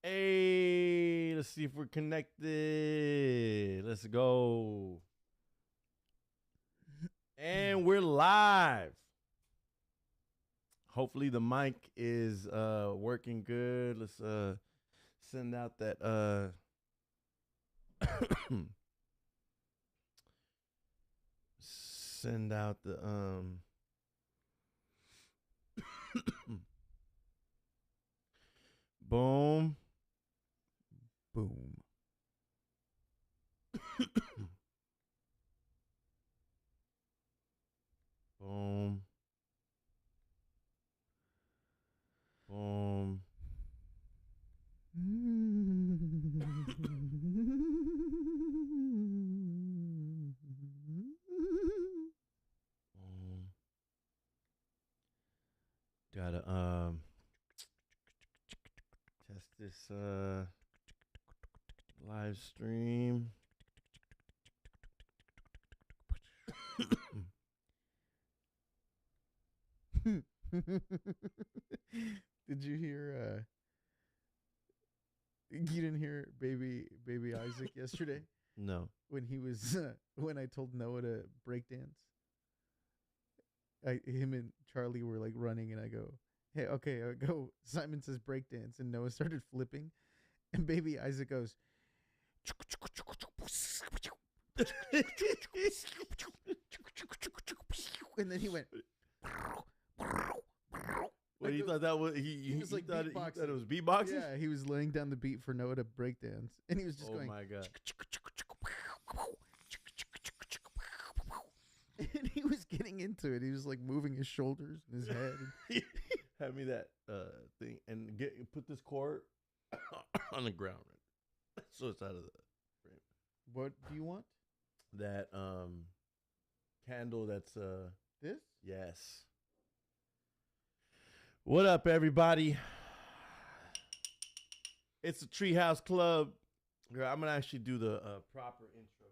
Hey, let's see if we're connected. Let's go. And we're live. Hopefully the mic is working good. Let's send out that send out the boom. Boom. Boom. Boom. Boom. Gotta test this live stream. Did you hear you didn't hear baby Isaac yesterday No. when he was when I told Noah to break dance? Him and Charlie were like running and I go, "Hey, okay, I go." Simon says break dance and Noah started flipping and baby Isaac goes and then he went Well, he thought that was he was like thought, he beatboxing. thought it was beatboxing. Yeah, he was laying down the beat for Noah to break dance and he was just Oh going my god. and he was getting into it. He was like moving his shoulders and his head. Hand me that thing and put this cord on the ground, right? So it's out of the frame. What do you want? That candle that's This? yes. What up, everybody? It's the Treehouse Club. I'm gonna actually do the proper intro.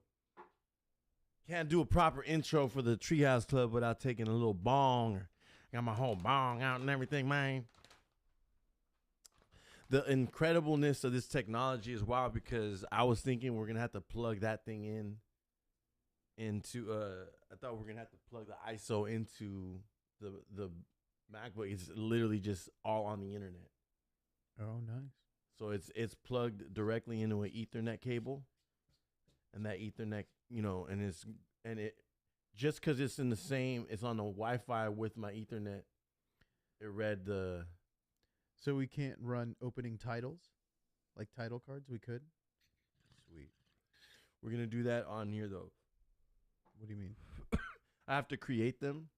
Can't do a proper intro for the Treehouse Club without taking a little bong. Got my whole bong out and everything, man. The incredibleness of this technology is wild because I was thinking we're gonna have to plug that thing into I thought we were gonna have to plug the ISO into the MacBook. It's literally just all on the internet. Oh, nice. So it's plugged directly into an Ethernet cable, and that Ethernet, and it just because it's in the same, it's on the Wi-Fi with my Ethernet. It read the. So we can't run opening titles, like title cards. We could. Sweet. We're gonna do that on here though. What do you mean? I have to create them,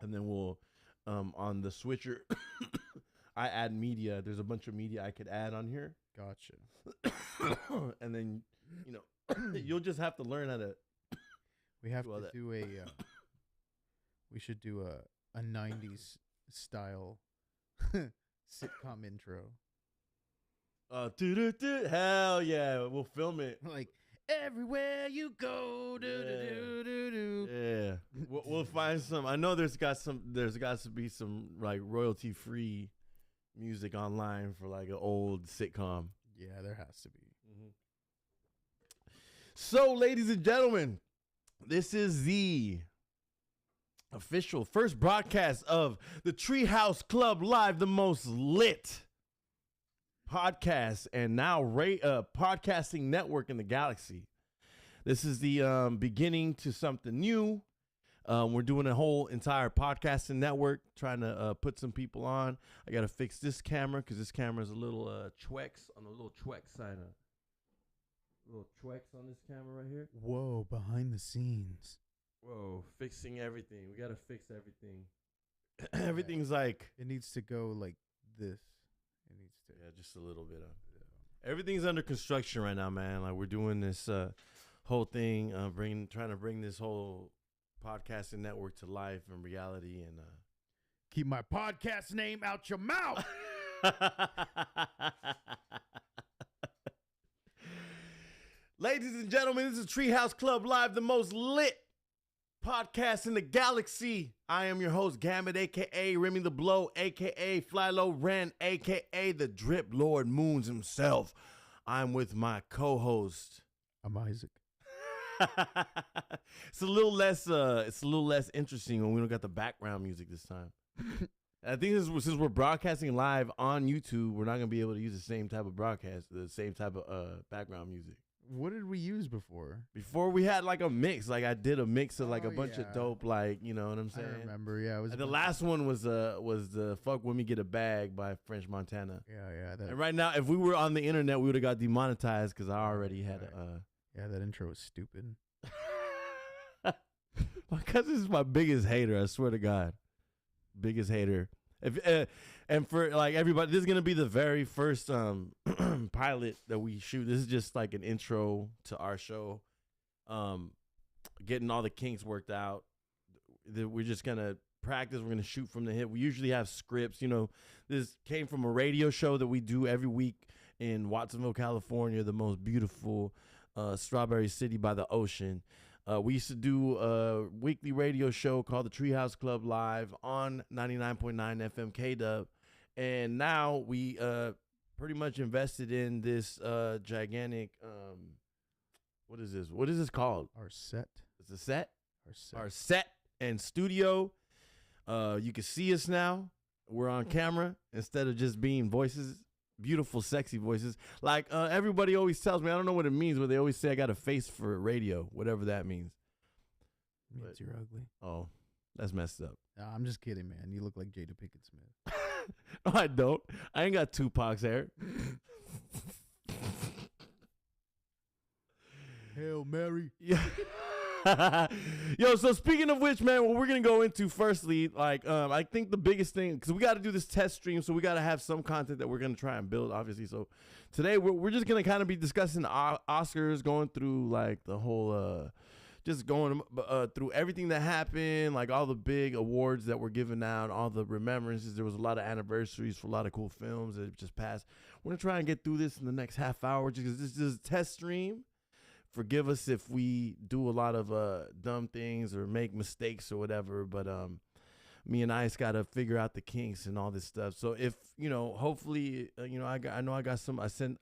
and then we'll on the switcher. I add media. There's a bunch of media I could add on here. Gotcha. And then, you'll just have to learn how to. We have do all to that. do a. We should do a 90s style sitcom intro. Hell yeah, we'll film it. Like everywhere you go, do. Yeah, we'll find some. I know there's got to be some like royalty free music online for like an old sitcom. Yeah, there has to be. Mm-hmm. So, ladies and gentlemen, this is the official first broadcast of the Treehouse Club Live, the most lit podcast and now podcasting network in the galaxy. This is the beginning to something new. We're doing a whole entire podcasting network, trying to put some people on. I got to fix this camera because this camera is a little Twex on the little Twex side. Little Twex on this camera right here. Whoa, behind the scenes. Whoa, fixing everything. We got to fix everything. Everything's like... It needs to go like this. It needs to... Yeah, just a little bit of... Everything's under construction right now, man. Like, we're doing this whole thing, trying to bring this whole podcasting network to life and reality, and keep my podcast name out your mouth. Ladies and gentlemen, this is Treehouse Club Live, the most lit podcast in the galaxy. I am your host, Ghambit, a.k.a. Remy the Blow, a.k.a. Fly Low Ren, a.k.a. the Drip Lord Moons himself. I'm with my co-host. I'm Isaac. It's a little less interesting when we don't got the background music this time. I think since we're broadcasting live on YouTube, we're not gonna be able to use the same type of broadcast, the same type of background music. What did we use before? Before we had like a mix, like I did a mix of like a bunch of dope, like, you know what I'm saying? I remember, yeah. It was the last one was the "Fuck When Me Get a Bag" by French Montana. Yeah. And right now, if we were on the internet, we would have got demonetized because I already had Yeah, that intro was stupid. My cousin is my biggest hater. I swear to God, biggest hater. If and for like everybody, this is gonna be the very first pilot that we shoot. This is just like an intro to our show, getting all the kinks worked out. We're just gonna practice. We're gonna shoot from the hip. We usually have scripts. You know, this came from a radio show that we do every week in Watsonville, California, the most beautiful strawberry city by the ocean. We used to do a weekly radio show called the Treehouse Club Live on 99.9 FM KW. And now we pretty much invested in this gigantic, what is this? What is this called? Our set. It's a set? Our Our set and studio. You can see us now. We're on camera instead of just being voices. Beautiful, sexy voices. Like everybody always tells me, I don't know what it means, but they always say I got a face for radio, whatever that means. Means you're ugly. Oh, that's messed up. Nah, I'm just kidding, man. You look like Jada Pinkett Smith. No, I don't. I ain't got Tupac's hair. Hail Mary. Yeah. Yo, so speaking of which, man, what we're gonna go into firstly, like, I think the biggest thing, because we got to do this test stream, so we got to have some content that we're gonna try and build, obviously. So today we're just gonna kind of be discussing the Oscars, going through like the whole, just going through everything that happened, like all the big awards that were given out, all the remembrances. There was a lot of anniversaries for a lot of cool films that just passed. We're gonna try and get through this in the next half hour, just because this is a test stream. Forgive us if we do a lot of dumb things or make mistakes or whatever, but me and Ice got to figure out the kinks and all this stuff. So if, you know, hopefully, you know, I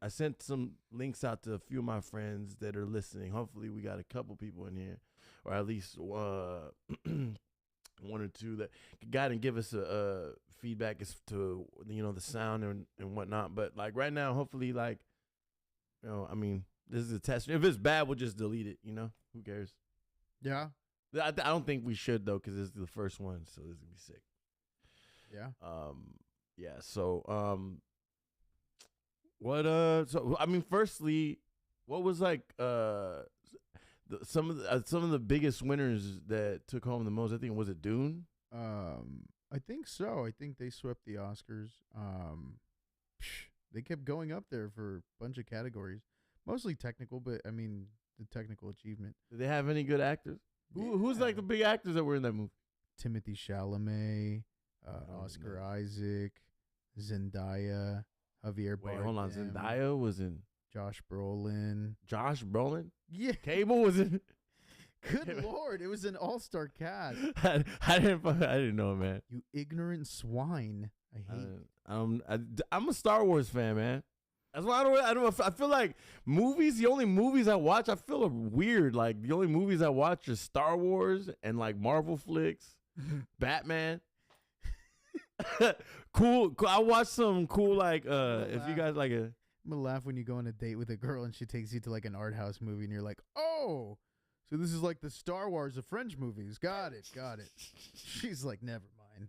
sent some links out to a few of my friends that are listening. Hopefully we got a couple people in here, or at least one or two that got and give us a feedback as to, you know, the sound and whatnot. But like right now, hopefully, like, you know, I mean, this is a test. If it's bad, we'll just delete it, you know? Who cares? Yeah. I don't think we should, though, because this is the first one, so this is going to be sick. Yeah. Yeah, so, so, I mean, firstly, what was, like, some of the biggest winners that took home the most? I think, was it Dune? I think so. I think they swept the Oscars. They kept going up there for a bunch of categories. Mostly technical, but I mean the technical achievement. Did they have any good actors? Who's like the big actors that were in that movie? Timothée Chalamet, Oscar Isaac, Zendaya, Javier Bardem. Wait, hold on. Zendaya was in. Josh Brolin. Josh Brolin? Yeah. Cable was in. Good Lord, it was an all-star cast. I didn't know, man. You ignorant swine. I hate. I'm a Star Wars fan, man. That's why I feel like movies, the only movies I watch, I feel weird. Like the only movies I watch are Star Wars and like Marvel flicks, Batman. Cool. I watch some cool, like, if you guys like I'm gonna laugh when you go on a date with a girl and she takes you to like an art house movie and you're like, oh, so this is like the Star Wars of French movies. Got it. She's like, never mind.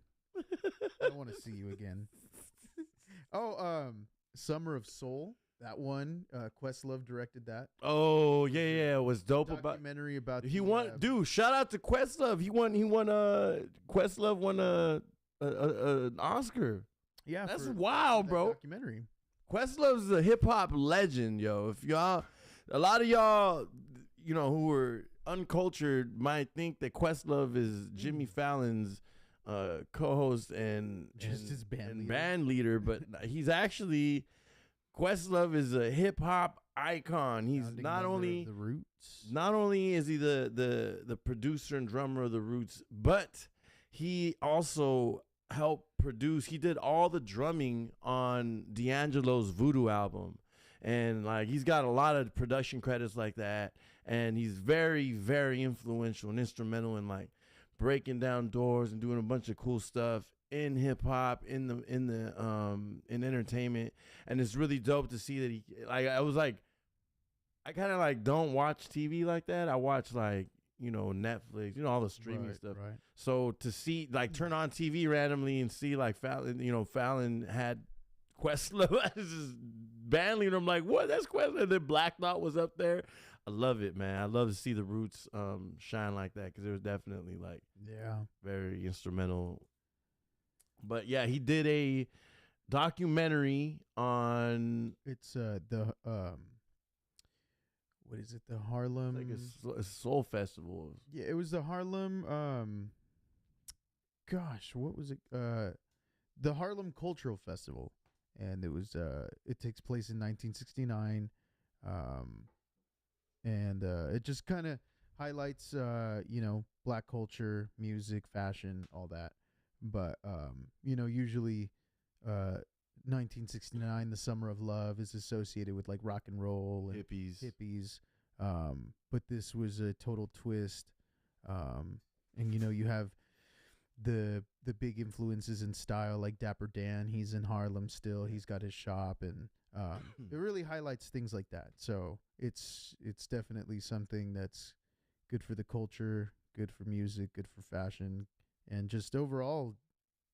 I don't want to see you again. Summer of Soul, that one. Questlove directed that. Oh yeah, it was dope. Documentary about he won. Dude, shout out to Questlove. Questlove won an Oscar. Yeah, that's wild, bro. Documentary. Questlove's a hip hop legend, yo. If a lot of y'all, you know, who are uncultured might think that Questlove is Jimmy Fallon's co-host and just his band leader, but he's actually, Questlove is a hip hop icon. He's Founding not member of only the Roots. not only is he the producer and drummer of the Roots, but he also helped produce. He did all the drumming on D'Angelo's Voodoo album, and like he's got a lot of production credits like that. And he's very, very influential and instrumental in like breaking down doors and doing a bunch of cool stuff in hip hop, in entertainment. And it's really dope to see that he like. I kind of like don't watch TV like that. I watch like, Netflix, all the streaming stuff. Right. So to see like turn on TV randomly and see like Fallon had Questlove as his band leader. I'm like, what? That's Questlove. And then Black Thought was up there. I love it, man. I love to see the Roots shine like that because it was definitely like very instrumental. But yeah, he did a documentary on what is it? The Harlem. like a soul festival. Yeah, it was the Harlem. Gosh, what was it? The Harlem Cultural Festival, and it was. It takes place in 1969. And it just kind of highlights, Black culture, music, fashion, all that. But, usually 1969, the Summer of Love, is associated with, like, rock and roll and hippies. But this was a total twist. And, you have the big influences in style, like Dapper Dan. He's in Harlem still. He's got his shop, and it really highlights things like that. So it's definitely something that's good for the culture, good for music, good for fashion, and just overall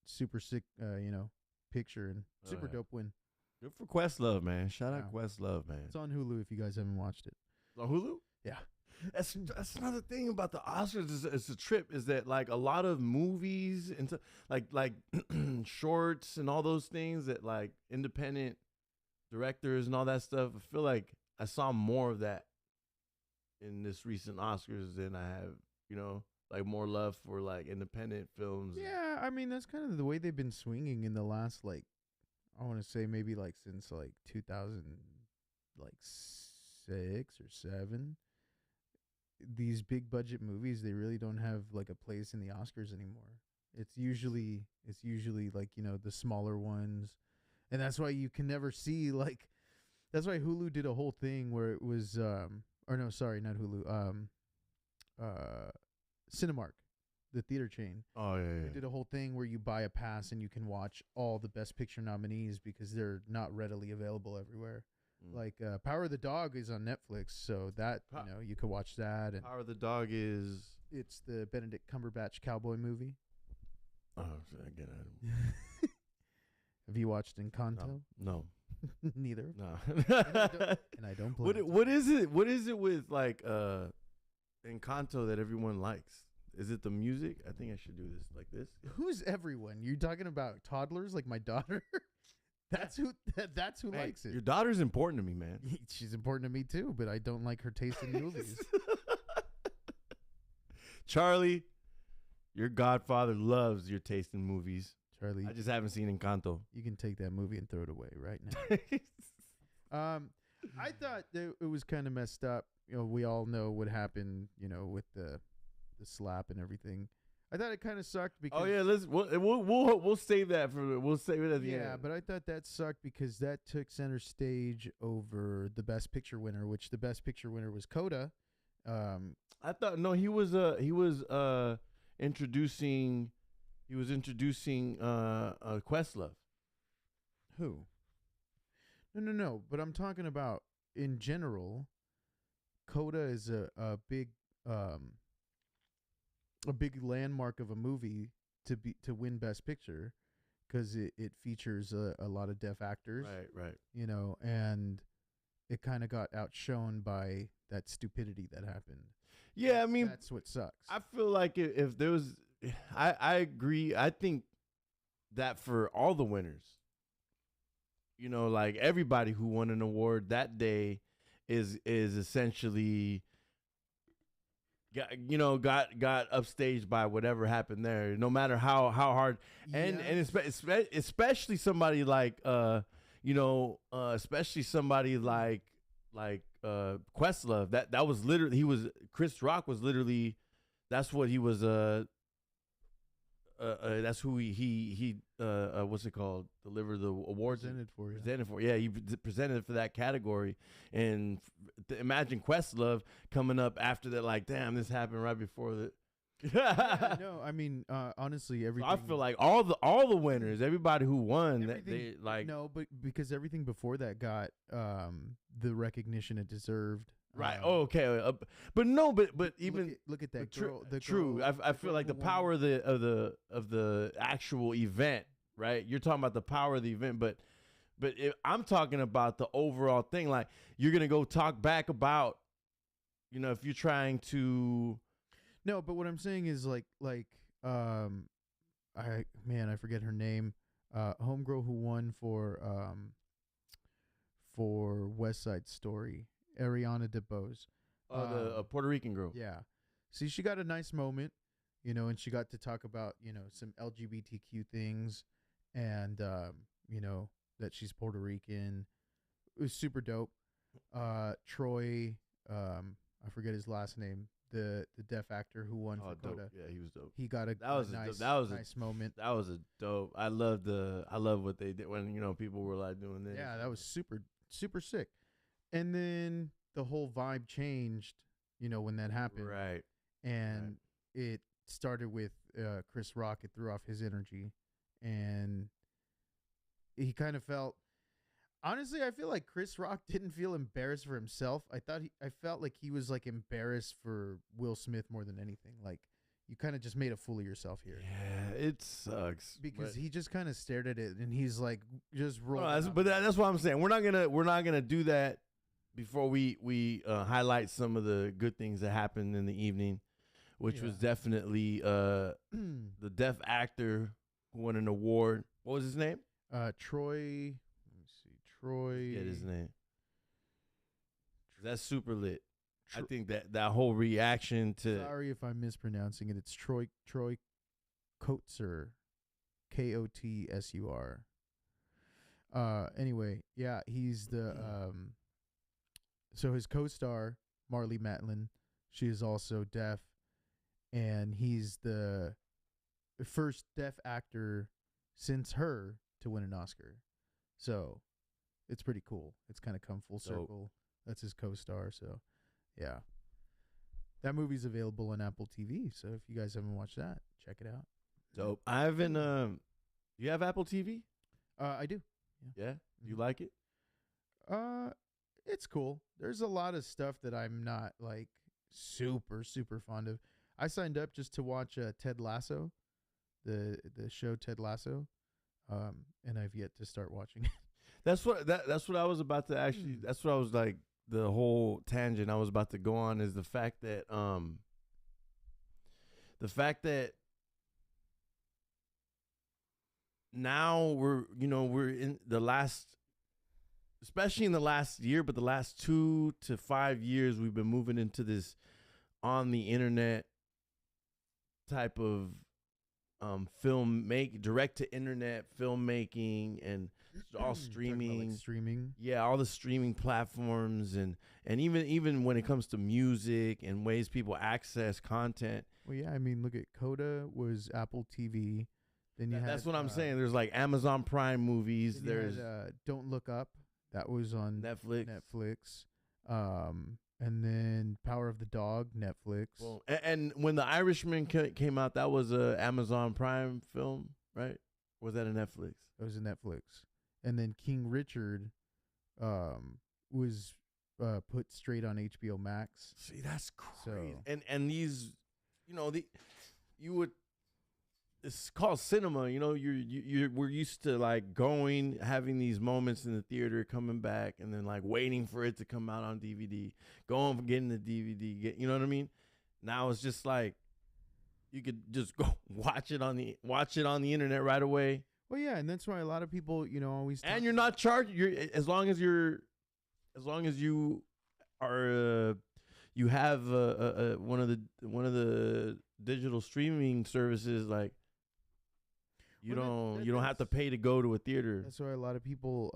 super sick, picture and super dope win. Good for Questlove, man. Shout out Questlove, man. It's on Hulu if you guys haven't watched it. On Hulu? Yeah. That's another thing about the Oscars. It's a trip. Is that like a lot of movies and like shorts and all those things that like independent directors and all that stuff. I feel like I saw more of that in this recent Oscars than I have, like more love for like independent films. Yeah, I mean that's kind of the way they've been swinging in the last like I want to say maybe like since like 2006 or 7. These big budget movies, they really don't have like a place in the Oscars anymore. It's usually like, the smaller ones. And that's why you can never see like that's why Hulu did a whole thing where it was or no, sorry, not Hulu. Cinemark, the theater chain. Oh yeah. They did a whole thing where you buy a pass and you can watch all the Best Picture nominees because they're not readily available everywhere. Like Power of the Dog is on Netflix, so that you could watch that. And Power of the Dog it's the Benedict Cumberbatch cowboy movie. Oh, again, have you watched Encanto? No. Neither. No. and I don't play. What is it? What is it with like Encanto that everyone likes? Is it the music? I think I should do this like this. Who's everyone? You're talking about toddlers like my daughter? That's who likes it. Your daughter's important to me, man. She's important to me too, but I don't like her taste in movies. Charlie, your godfather loves your taste in movies. Charlie, I just haven't seen Encanto. You can take that movie and throw it away right now. I thought that it was kind of messed up. We all know what happened, with the slap and everything. I thought it kind of sucked because we'll save that we'll save it at the end. Yeah, but I thought that sucked because that took center stage over the Best Picture winner, which the Best Picture winner was Coda. I thought he was introducing Questlove. Who? No. But I'm talking about in general. Coda is a big landmark of a movie to win Best Picture because it features a lot of deaf actors. Right. And it kind of got outshone by that stupidity that happened. Yeah, I mean that's what sucks. I feel like if there was, I agree. I think that for all the winners, like everybody who won an award that day is essentially got upstaged by whatever happened there, no matter how hard. And especially somebody like especially somebody like Questlove. That was literally Chris Rock was literally that's what he was that's who he what's it called? Deliver the awards presented for. Yeah, he presented for that category. And imagine Questlove coming up after that, like, damn, this happened right before the. No, I mean, honestly, everything. So I feel like all the winners, everybody who won, they like no, but because everything before that got the recognition it deserved. Right. Okay. But even look at that girl. The true. Girl, I feel like the power of the actual event. Right. You're talking about the power of the event, but I'm talking about the overall thing. Like, you're gonna go talk back about, if you're trying to. No, but what I'm saying is I forget her name. Homegirl who won for West Side Story. Ariana DeBose. The Puerto Rican girl. Yeah. See, she got a nice moment, and she got to talk about, some LGBTQ things and, that she's Puerto Rican. It was super dope. Troy, I forget his last name, the deaf actor who won for Coda. Dope. Yeah, he was dope. He got a nice moment. That was a dope. I love what they did when, people were like doing this. Yeah, that was super, super sick. And then the whole vibe changed, when that happened. Right. And it started with Chris Rock. It threw off his energy. And he kind of felt... Honestly, I feel like Chris Rock didn't feel embarrassed for himself. I felt like he was, like, embarrassed for Will Smith more than anything. Like, you kind of just made a fool of yourself here. Yeah, it sucks. Because he just kind of stared at it, and he's like, just rolled. But that's what I'm saying. We're not gonna do that before we highlight some of the good things that happened in the evening, which was definitely the deaf actor who won an award. What was his name? Troy. Let me see. Troy. Get his name. That's super lit. I think that whole reaction to. Sorry if I'm mispronouncing it. It's Troy Kotsur, Kotsur. Anyway, yeah, he's the so his co-star Marlee Matlin, she is also deaf, and he's the first deaf actor since her to win an Oscar. So it's pretty cool. It's kind of come full circle. That's his co-star. So yeah, that movie's available on Apple TV. So if you guys haven't watched that, check it out. Dope. I haven't. You have Apple TV? I do. Yeah. Do you like it? It's cool. There's a lot of stuff that I'm not like super fond of. I signed up just to watch Ted Lasso, the show Ted Lasso, and I've yet to start watching it. That's what I was about to actually. That's what I was like. The whole tangent I was about to go on is the fact that now we're in the last, especially in the last year, but the last 2 to 5 years, we've been moving into this on the internet type of direct to internet filmmaking, and all streaming. Like streaming. Yeah, all the streaming platforms, and even when it comes to music and ways people access content. Well, yeah, I mean, look at Coda was Apple TV. Then you that's what I'm saying. There's like Amazon Prime movies. There's Don't Look Up. That was on Netflix. And then Power of the Dog, Netflix. Well, and when The Irishman came out, that was a Amazon Prime film, right? Or was that a Netflix? It was a Netflix. And then King Richard was put straight on HBO Max. See, that's crazy. So, and these, you would. It's called cinema, we're used to like having these moments in the theater, coming back, and then like waiting for it to come out on DVD, going for getting the DVD, you know what I mean? Now it's just like you could just go watch it on the internet right away. Well, yeah, and that's why a lot of people, always and you're not charged. As long as you are you have one of the digital streaming services, like. You don't have to pay to go to a theater. That's why a lot of people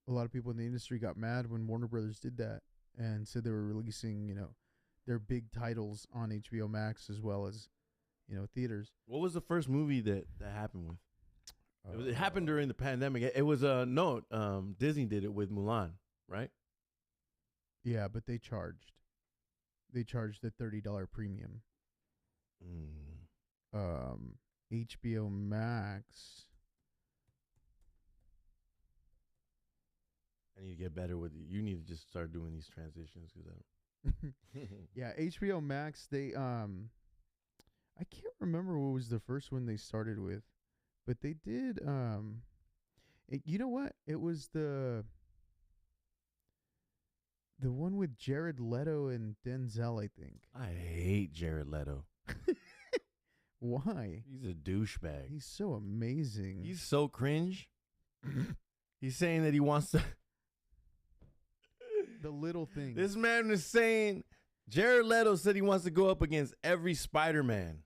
a lot of people in the industry got mad when Warner Brothers did that and said they were releasing, their big titles on HBO Max as well as, theaters. What was the first movie that happened with? It happened during the pandemic. It was Disney did it with Mulan, right? Yeah, but they charged the $30 premium. HBO Max. I need to get better with you. You need to just start doing these transitions because Yeah, HBO Max, they I can't remember what was the first one they started with, but they did you know what? It was the one with Jared Leto and Denzel, I think. I hate Jared Leto. Why? He's a douchebag. He's so amazing. He's so cringe. He's saying that he wants to. The little things. This man is saying Jared Leto said he wants to go up against every Spider-Man.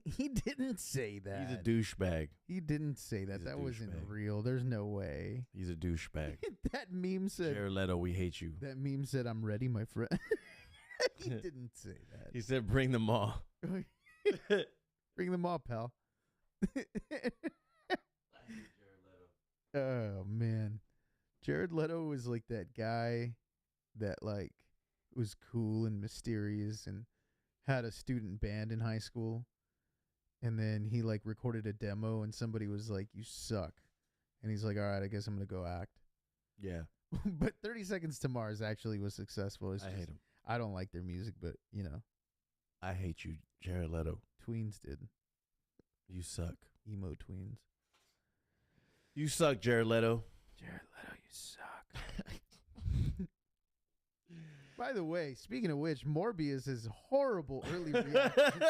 He didn't say that. He's a douchebag. He didn't say that. That wasn't real. There's no way. He's a douchebag. That meme said, Jared Leto, we hate you. That meme said, I'm ready, my friend. He didn't say that. He said, bring them all. Bring them all, pal. I hate Jared Leto. Oh, man. Jared Leto was like that guy that like was cool and mysterious and had a student band in high school. And then he like recorded a demo and somebody was like, you suck. And he's like, all right, I guess I'm going to go act. Yeah. But 30 Seconds to Mars actually was successful. I hate him. I don't like their music, but I hate you, Jared Leto. Tweens did. You suck. Emo tweens. You suck, Jared Leto. Jared Leto, you suck. By the way, speaking of which, Morbius is horrible early reaction.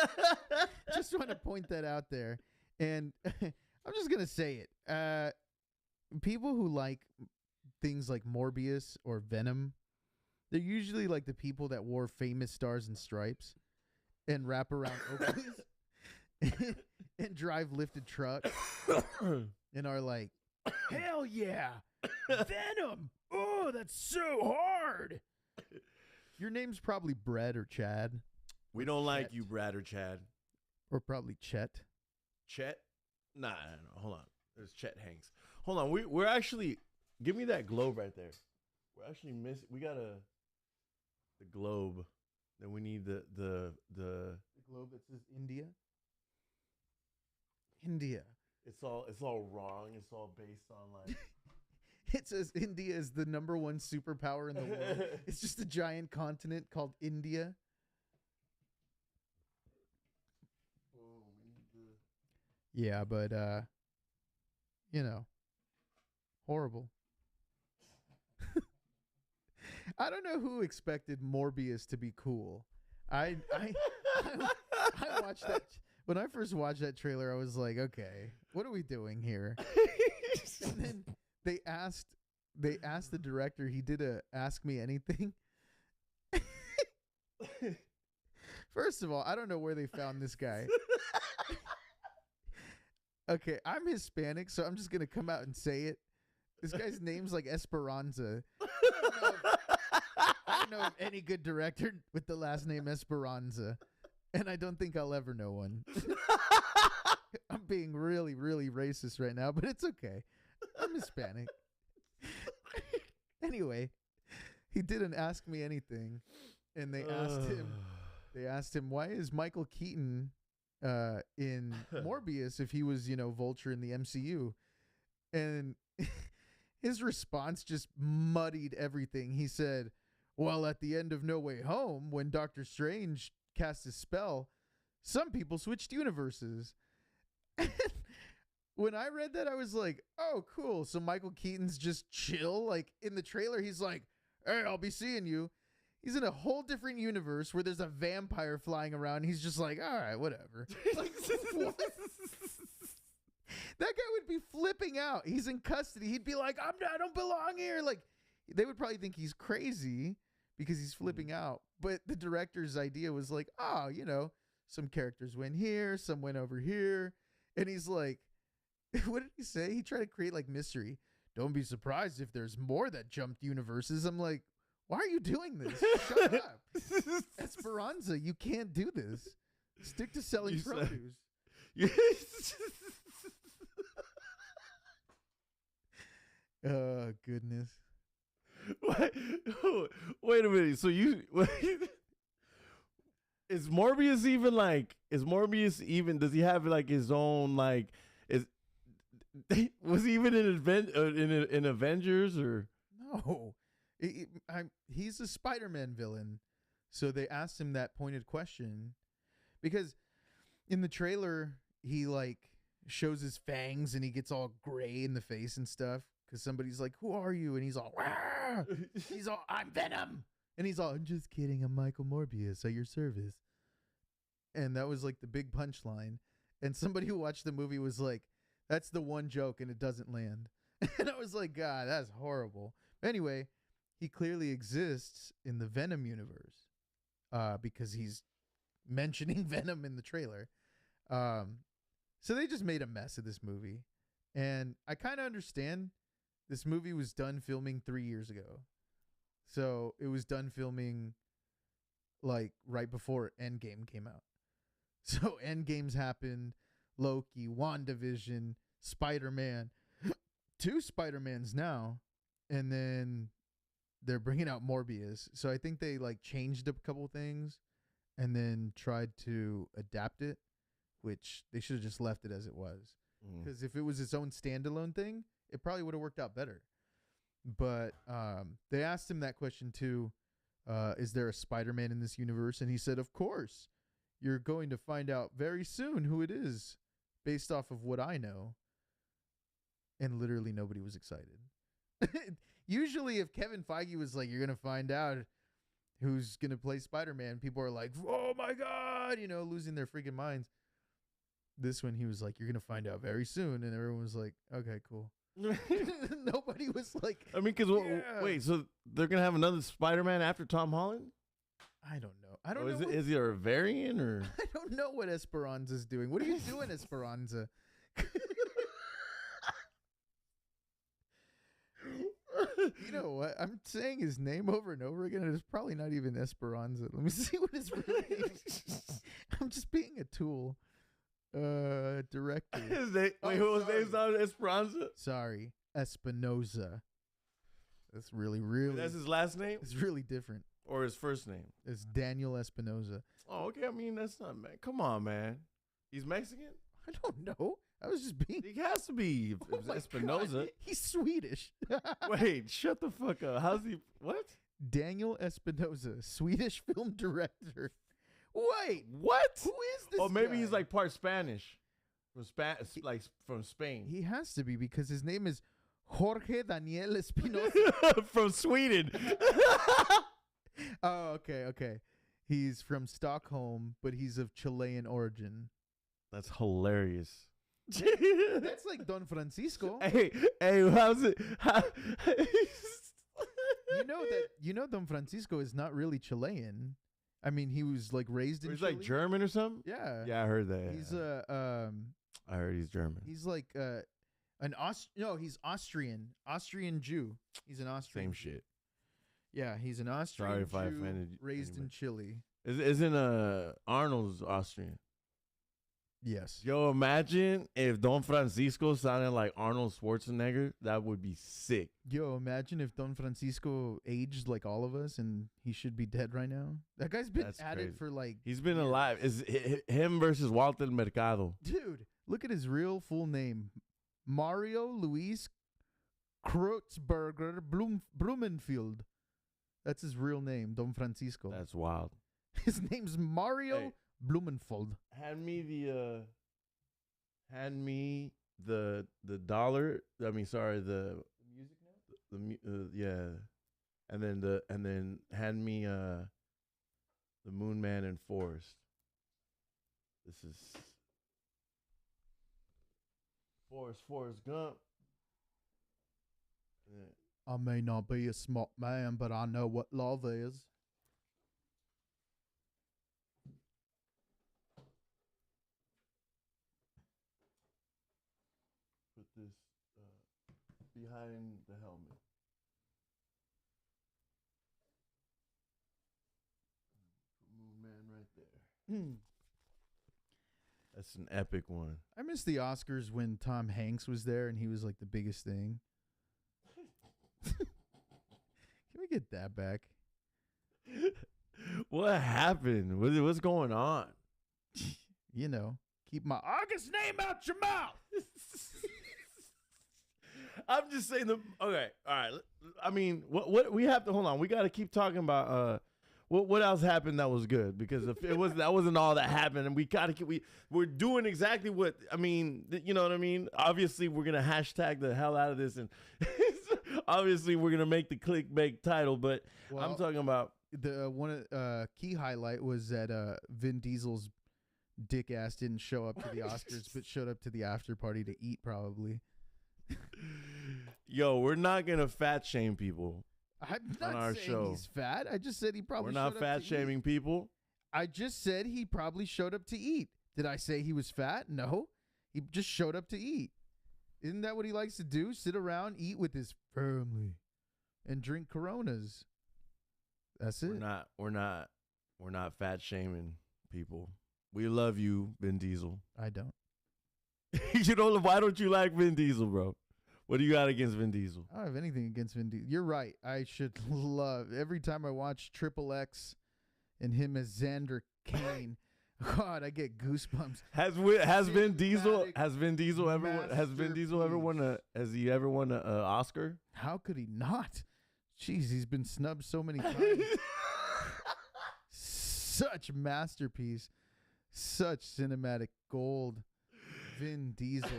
Just want to point that out there. And I'm just going to say it. People who like things like Morbius or Venom, they're usually like the people that wore famous stars and stripes and wrap around Oakleys and drive lifted trucks and are like, hell yeah, Venom. Oh, that's so hard. Your name's probably Brett or Chad. We don't like you, Brad or Chad. Or probably Chet. Chet? Nah, hold on. There's Chet Hanks. Hold on. We're actually, give me that globe right there. We're actually missing. We got the globe. Then we need the globe that says India. India. It's all wrong. It's all based on like. It says India is the #1 superpower in the world. It's just a giant continent called India. Yeah, but horrible. I don't know who expected Morbius to be cool. I watched that when I first watched that trailer. I was like, okay, what are we doing here? And then they asked the director. He did a Ask Me Anything. First of all, I don't know where they found this guy. Okay, I'm Hispanic, so I'm just going to come out and say it. This guy's name's like Esperanza. I don't know of any good director with the last name Esperanza, and I don't think I'll ever know one. I'm being really, really racist right now, but it's okay. I'm Hispanic. Anyway, he did an Ask Me Anything, and they asked him, why is Michael Keaton in Morbius if he was, Vulture in the MCU? And his response just muddied everything. He said, well, at the end of No Way Home, when Doctor Strange cast his spell, some people switched universes. When I read that, I was like, oh, cool. So Michael Keaton's just chill. Like in the trailer, he's like, hey, I'll be seeing you. He's in a whole different universe where there's a vampire flying around. He's just like, all right, whatever. Like, what? That guy would be flipping out. He's in custody. He'd be like, I don't belong here. Like, they would probably think he's crazy because he's flipping out. But the director's idea was like, oh, some characters went here, some went over here. And he's like, what did he say? He tried to create like mystery. don't be surprised if there's more that jumped universes. I'm like, why are you doing this? Shut up. Esperanza, you can't do this. Stick to selling produce. Oh, goodness. Wait a minute. So is Morbius even does he have like his own like was he even in Avengers or no? He's a Spider-Man villain, so they asked him that pointed question because in the trailer he like shows his fangs and he gets all gray in the face and stuff because somebody's like, "Who are you?" And he's all, "Wah!" He's all, "I'm Venom," and he's all, "I'm just kidding, I'm Michael Morbius at your service." And that was like the big punchline. And somebody who watched the movie was like, "That's the one joke and it doesn't land." And I was like, God, that's horrible. Anyway, he clearly exists in the Venom universe because he's mentioning Venom in the trailer. So they just made a mess of this movie. And I kind of understand this movie was done filming 3 years ago. So it was done filming like right before Endgame came out. So Endgames happened, Loki, WandaVision, Spider-Man, 2 Spider-Mans now, and then they're bringing out Morbius. So I think they like changed a couple things and then tried to adapt it, which they should have just left it as it was. Because if it was its own standalone thing, it probably would have worked out better. But they asked him that question too. Is there a Spider-Man in this universe? And he said, of course. You're going to find out very soon who it is based off of what I know. And literally nobody was excited. Usually if Kevin Feige was like, you're going to find out who's going to play Spider-Man, people are like, oh my God, losing their freaking minds. This one, he was like, you're going to find out very soon. And everyone was like, okay, cool. Nobody was like, I mean, because wait, so they're going to have another Spider-Man after Tom Holland? I don't know. I don't know. Is he a variant or? I don't know what Esperanza's doing. What are you doing, Esperanza? You know what? I'm saying his name over and over again, and it's probably not even Esperanza. Let me see what his real name is. I'm just being a tool. Director. Whose name's not Esperanza? Sorry, Espinoza. That's really. That's his last name? It's really different. Or his first name? It's Daniel Espinoza. Oh, okay. I mean, that's not, man. Come on, man. He's Mexican? I don't know. I was just being. He has to be. Espinoza. God. He's Swedish. Wait, shut the fuck up. How's he? What? Daniel Espinoza, Swedish film director. Wait, what? Who is this? Oh, maybe guy? he's like part Spanish, from Spain. He has to be because his name is Jorge Daniel Espinoza from Sweden. Oh, okay. He's from Stockholm, but he's of Chilean origin. That's hilarious. That's like Don Francisco. Hey, how's it? You know Don Francisco is not really Chilean. I mean, he was like raised in. He's Chile. like German or something. Yeah. Yeah, I heard that. He's I heard he's German. He's like he's Austrian Jew. He's an Austrian. Same shit. Yeah, he's an Austrian Sorry if Jew I offended you. raised in Chile. Isn't Arnold's Austrian? Yes. Yo, imagine if Don Francisco sounded like Arnold Schwarzenegger. That would be sick. Yo, imagine if Don Francisco aged like all of us and he should be dead right now. That guy's been at it for like... He's been alive. Is him versus Walter Mercado. Dude, look at his real full name. Mario Luis Kreutzberger Blumenfield. That's his real name, Don Francisco. That's wild. His name's Mario Blumenfold. Hand me the dollar. I mean, sorry, the music note. Yeah, and then hand me the Moon Man and Forest. This is Forrest Gump. Yeah. I may not be a smart man, but I know what love is. Put this behind the helmet. Man, right there. That's an epic one. I miss the Oscars when Tom Hanks was there and he was like the biggest thing. Can we get that back? What happened? What's going on? You know, keep my August name out your mouth. I'm just saying okay, all right. I mean, what we have to hold on. We got to keep talking about what else happened that was good, because if that wasn't all that happened, and we're doing exactly what I mean. You know what I mean? Obviously, we're gonna hashtag the hell out of this, and obviously we're gonna make the clickbait title. But I'm talking about the one key highlight was that Vin Diesel's dick ass didn't show up to the Oscars, but showed up to the after party to eat, probably. Yo, we're not gonna fat shame people. I'm on not our saying show. He's fat. I just said he probably. We're not fat shaming people. I just said he probably showed up to eat. Did I say he was fat? No, he just showed up to eat. Isn't that what he likes to do? Sit around, eat with his family, and drink Coronas. That's it. We're not fat shaming people. We love you, Vin Diesel. I don't. You know, why don't you like Vin Diesel, bro? What do you got against Vin Diesel? I don't have anything against Vin Diesel. You're right. I should love every time I watch Triple X and him as Xander Kane. God, I get goosebumps. Has Vin Diesel ever won an Oscar? How could he not? Jeez, he's been snubbed so many times. Such masterpiece, such cinematic gold. Vin Diesel.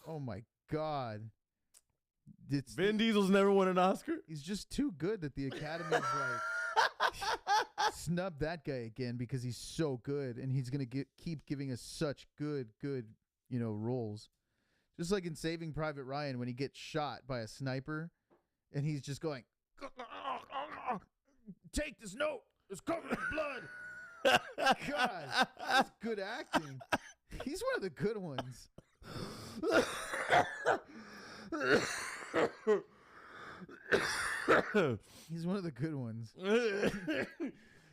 Oh my God. Vin Diesel's never won an Oscar? He's just too good that the Academy's like snub that guy again because he's so good, and he's gonna keep giving us such good roles. Just like in Saving Private Ryan when he gets shot by a sniper, and he's just going, "Take this note. It's covered in blood." God, that's good acting. He's one of the good ones. He's one of the good ones.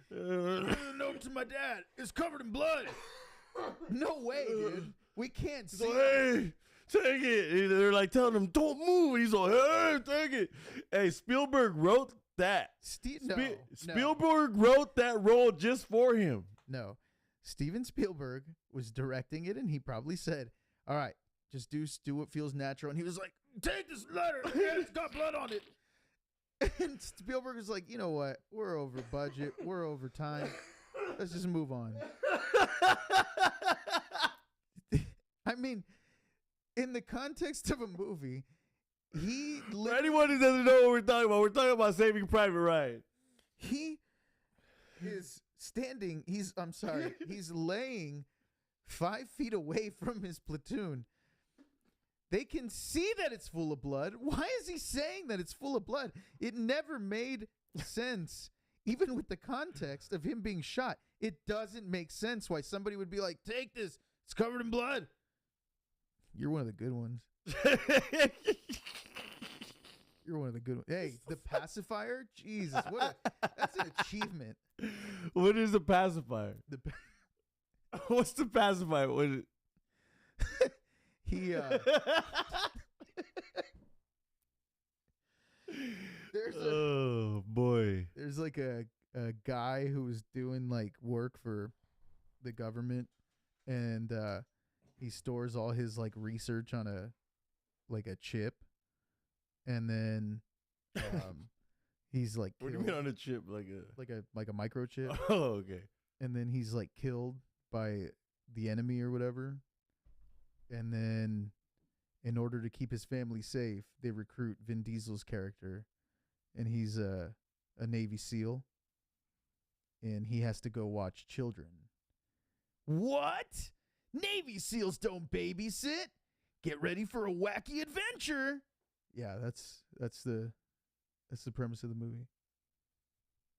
Note to my dad. It's covered in blood. No way, dude. We can't see. Hey, take it. They're like telling him, don't move. He's like, hey, take it. Hey, Spielberg wrote that. Spielberg wrote that role just for him. No. Steven Spielberg was directing it, and he probably said, all right, just do what feels natural. And he was like, take this letter. Yeah, it's got blood on it. And Spielberg was like, you know what? We're over budget. We're over time. Let's just move on. I mean, in the context of a movie, for anyone who doesn't know what we're talking about Saving Private Ryan. He is standing. He's laying 5 feet away from his platoon. They can see that it's full of blood. Why is he saying that it's full of blood? It never made sense, even with the context of him being shot. It doesn't make sense why somebody would be like, take this. It's covered in blood. You're one of the good ones. You're one of the good ones. Hey, the pacifier? Jesus, that's an achievement. What is a pacifier? What's the pacifier? What is it? Oh boy. There's like a guy who was doing like work for the government, and he stores all his like research on a chip, and then he's like what do you mean on a chip? Like a microchip. Oh, okay. And then he's like killed by the enemy or whatever. And then in order to keep his family safe, they recruit Vin Diesel's character, and he's a Navy SEAL, and he has to go watch children. What? Navy SEALs don't babysit. Get ready for a wacky adventure. Yeah, that's the premise of the movie.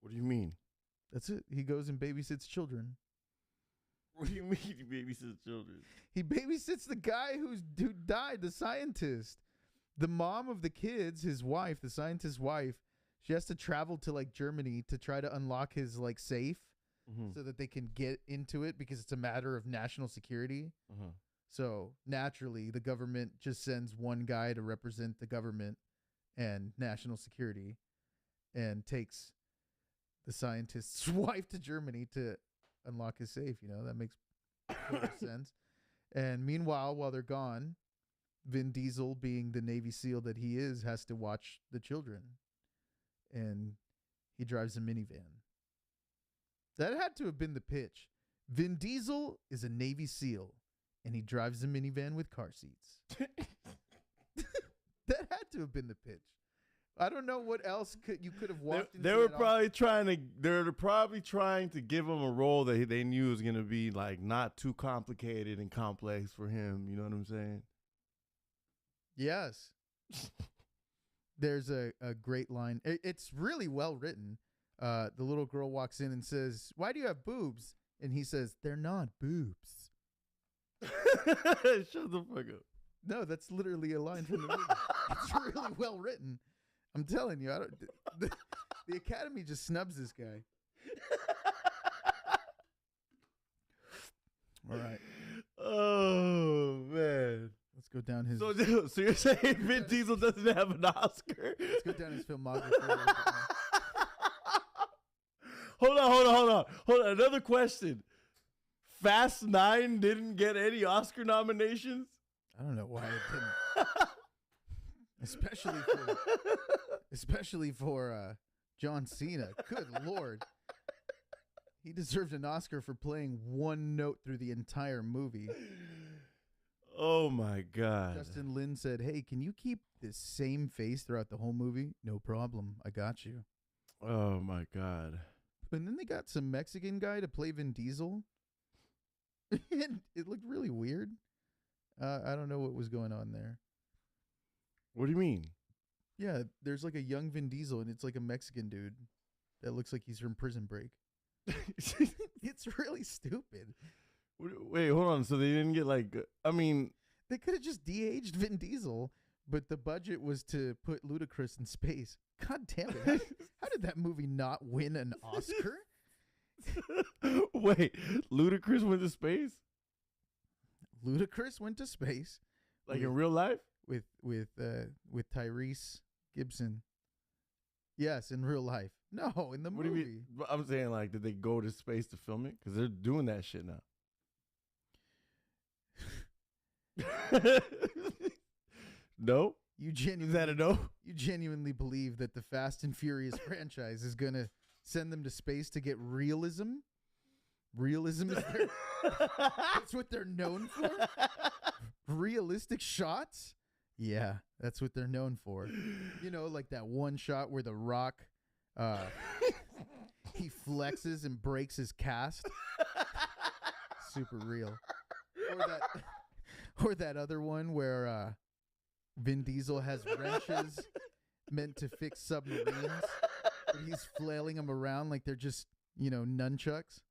What do you mean? That's it. He goes and babysits children. What do you mean he babysits children? He babysits the guy who died, the scientist. the mom of the kids, his wife, the scientist's wife, she has to travel to like Germany to try to unlock his like safe so that they can get into it because it's a matter of national security. So naturally, the government just sends one guy to represent the government and national security and takes the scientist's wife to Germany to unlock his safe. You know, that makes total sense. And meanwhile, while they're gone, Vin Diesel, being the Navy SEAL that he is, has to watch the children. And he drives a minivan. That had to have been the pitch. Vin Diesel is a Navy SEAL, and he drives a minivan with car seats. That had to have been the pitch. I don't know what else you could have walked into. They were probably trying to give him a role that they knew was gonna be like not too complicated and complex for him. You know what I'm saying? Yes. There's a great line. It's really well written. The little girl walks in and says, "Why do you have boobs?" And he says, "They're not boobs." Shut the fuck up. No, that's literally a line from the movie. It's really well written. I'm telling you, the Academy just snubs this guy. All right. Oh man. Let's go down his. So you're saying Vin Diesel doesn't have an Oscar? Let's go down his filmography a little bit more. Hold on. Another question. Fast 9 didn't get any Oscar nominations? I don't know why it didn't. Especially for John Cena. Good Lord. He deserved an Oscar for playing one note through the entire movie. Oh my God. Justin Lin said, "Hey, can you keep this same face throughout the whole movie?" "No problem. I got you." Oh my God. And then they got some Mexican guy to play Vin Diesel. And it looked really weird. I don't know what was going on there. What do you mean? Yeah, there's like a young Vin Diesel, and it's like a Mexican dude that looks like he's from Prison Break. It's really stupid. Wait, hold on. So they didn't get like, I mean, they could have just de-aged Vin Diesel, but the budget was to put Ludacris in space. God damn it. How did that movie not win an Oscar? Wait, Ludacris went to space? Ludacris went to space. Like in real life? With Tyrese Gibson. Yes, in real life. No, in the movie. Do you mean? I'm saying, like, did they go to space to film it? Because they're doing that shit now. No? Is that a no? You genuinely believe that the Fast and Furious franchise is going to send them to space to get realism? Realism is that's what they're known for? Realistic shots? Yeah, that's what they're known for. You know, like that one shot where The Rock, he flexes and breaks his cast. Super real. Or that other one where Vin Diesel has wrenches meant to fix submarines. But he's flailing them around like they're just, nunchucks.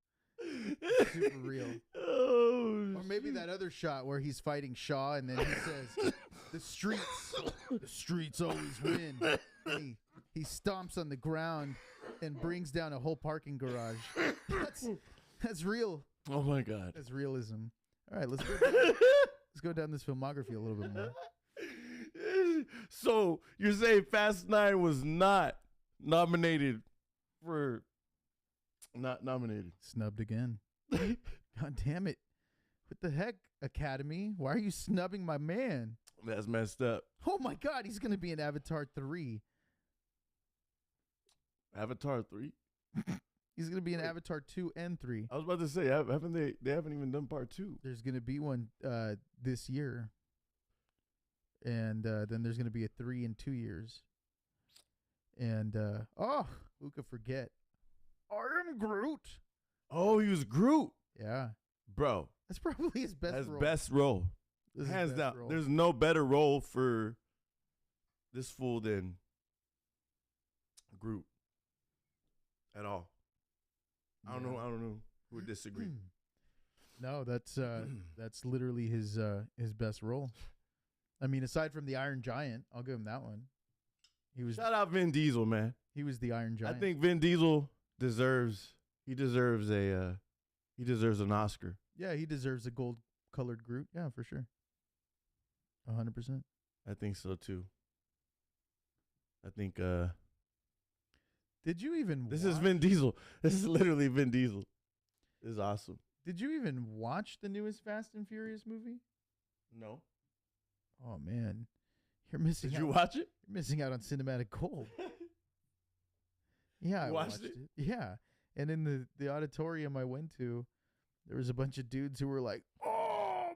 Super real. Oh, or maybe that other shot where he's fighting Shaw and then he says, the streets always win. And he stomps on the ground and brings down a whole parking garage. That's real. Oh my God. That's realism. All right, let's go down this filmography a little bit more. So you're saying Fast 9 was not nominated for... Not nominated. Snubbed again. God damn it. What the heck, Academy? Why are you snubbing my man? That's messed up. Oh my God, he's going to be in Avatar 3. Avatar 3? He's going to be in Avatar 2 and 3. I was about to say, haven't they haven't even done part 2. There's going to be one this year. And then there's going to be a 3 in 2 years. And, who could forget? I am Groot. Oh, he was Groot. Yeah. Bro. That's probably his best role. Best role. Hands down. Role. There's no better role for this fool than Groot. At all. I don't know who would disagree. No, that's literally his best role. I mean, aside from the Iron Giant, I'll give him that one. Shout out Vin Diesel, man. He was the Iron Giant. I think Vin Diesel deserves an Oscar. Yeah, he deserves a gold-colored Groot. Yeah, for sure. 100%. I think so too. I think Did you even this is Vin Diesel. This is literally Vin Diesel. This is awesome. Did you even watch the newest Fast and Furious movie? No. Oh man. You're missing Did out. you watch it? You're missing out on cinematic gold. Yeah, I watched it. Yeah. And in the auditorium I went to, there was a bunch of dudes who were like, "Oh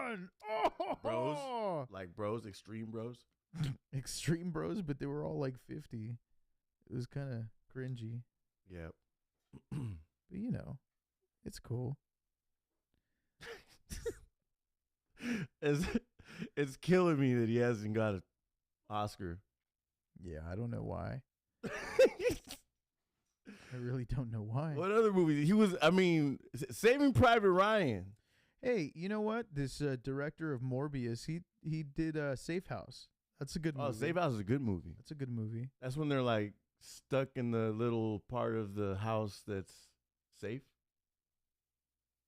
man, oh Bros? Like bros, extreme bros? extreme bros," but they were all like 50. It was kind of cringy, Yep. but you know, it's cool. It's killing me that he hasn't got an Oscar. Yeah, I don't know why. I really don't know why. What other movies? He was, I mean, Saving Private Ryan. Hey, you know what? This director of Morbius, he did Safe House. That's a good movie. Oh, Safe House is a good movie. That's a good movie. That's when they're like stuck in the little part of the house that's safe.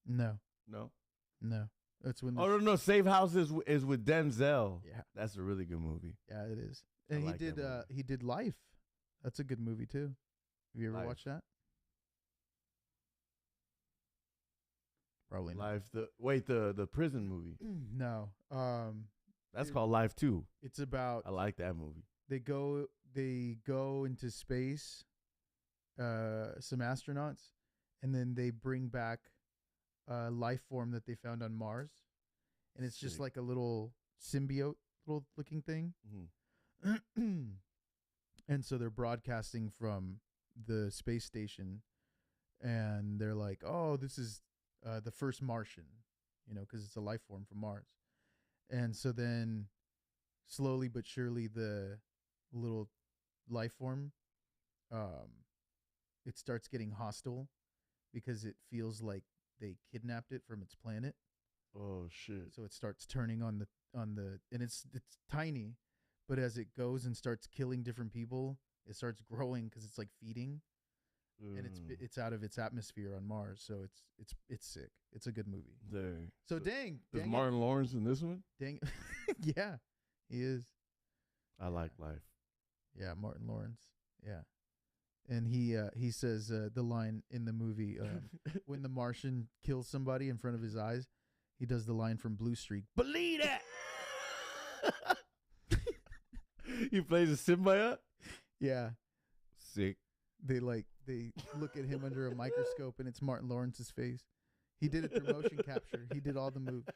No, No. that's when. Oh no, Safe House is with Denzel. Yeah, That's a really good movie. yeah, it is. And like that movie. he did Life. That's a good movie too. Have you ever Life. watched that? Probably not. Life. The prison movie. No. That's It- called Life too. It's about I like that movie. they go into space, some astronauts, and then they bring back a life form that they found on Mars, and it's just Sick. like a little symbiote, little looking thing. Mhm. And so they're broadcasting from the space station, and they're like, "Oh, this is the first Martian," because it's a life form from Mars. And so then, slowly but surely, the little life form, it starts getting hostile because it feels like they kidnapped it from its planet. Oh shit. So it starts turning on the and it's tiny, but as it goes and starts killing different people, it starts growing because it's like feeding, and it's out of its atmosphere on Mars. So it's sick. It's a good movie. There. So dang Is it. Martin Lawrence in this one? Dang, yeah, he is. I like Life. Yeah, Martin Lawrence. Yeah, and he says the line in the movie when the Martian kills somebody in front of his eyes, he does the line from Blue Streak. Believe that. He plays a symbiote. Yeah, Sick. they look at him under a microscope, and it's Martin Lawrence's face. He did it through motion capture. He did all the moves.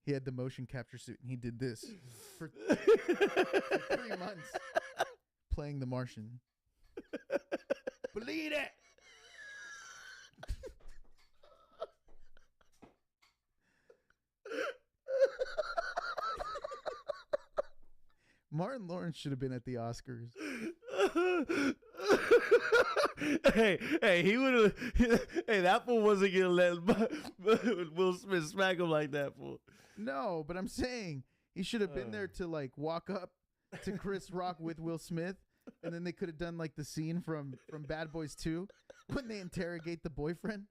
He had the motion capture suit, and he did this for 3 months, playing the Martian. Believe it. Martin Lawrence should have been at the Oscars. hey, he would have. Hey, that fool wasn't gonna let Will Smith smack him like that, fool. No, but I'm saying he should have been there to like walk up to Chris Rock with Will Smith, and then they could have done like the scene from Bad Boys 2 when they interrogate the boyfriend.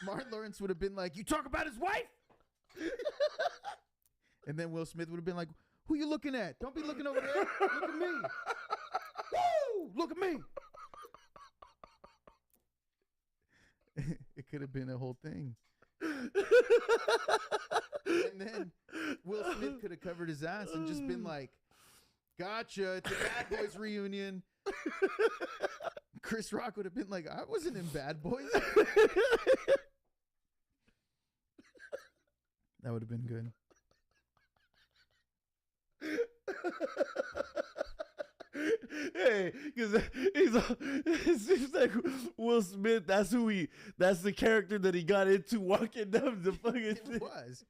Martin Lawrence would have been like, "You talk about his wife?" And then Will Smith would have been like, "Who you looking at? Don't be looking over there. Look at me. Woo! Look at me." It could have been a whole thing. And then Will Smith could have covered his ass and just been like, "Gotcha, it's a Bad Boys reunion." Chris Rock would have been like, "I wasn't in Bad Boys." That would have been good. Hey, because it seems like Will Smith. That's the character that he got into walking down the fucking thing. It was.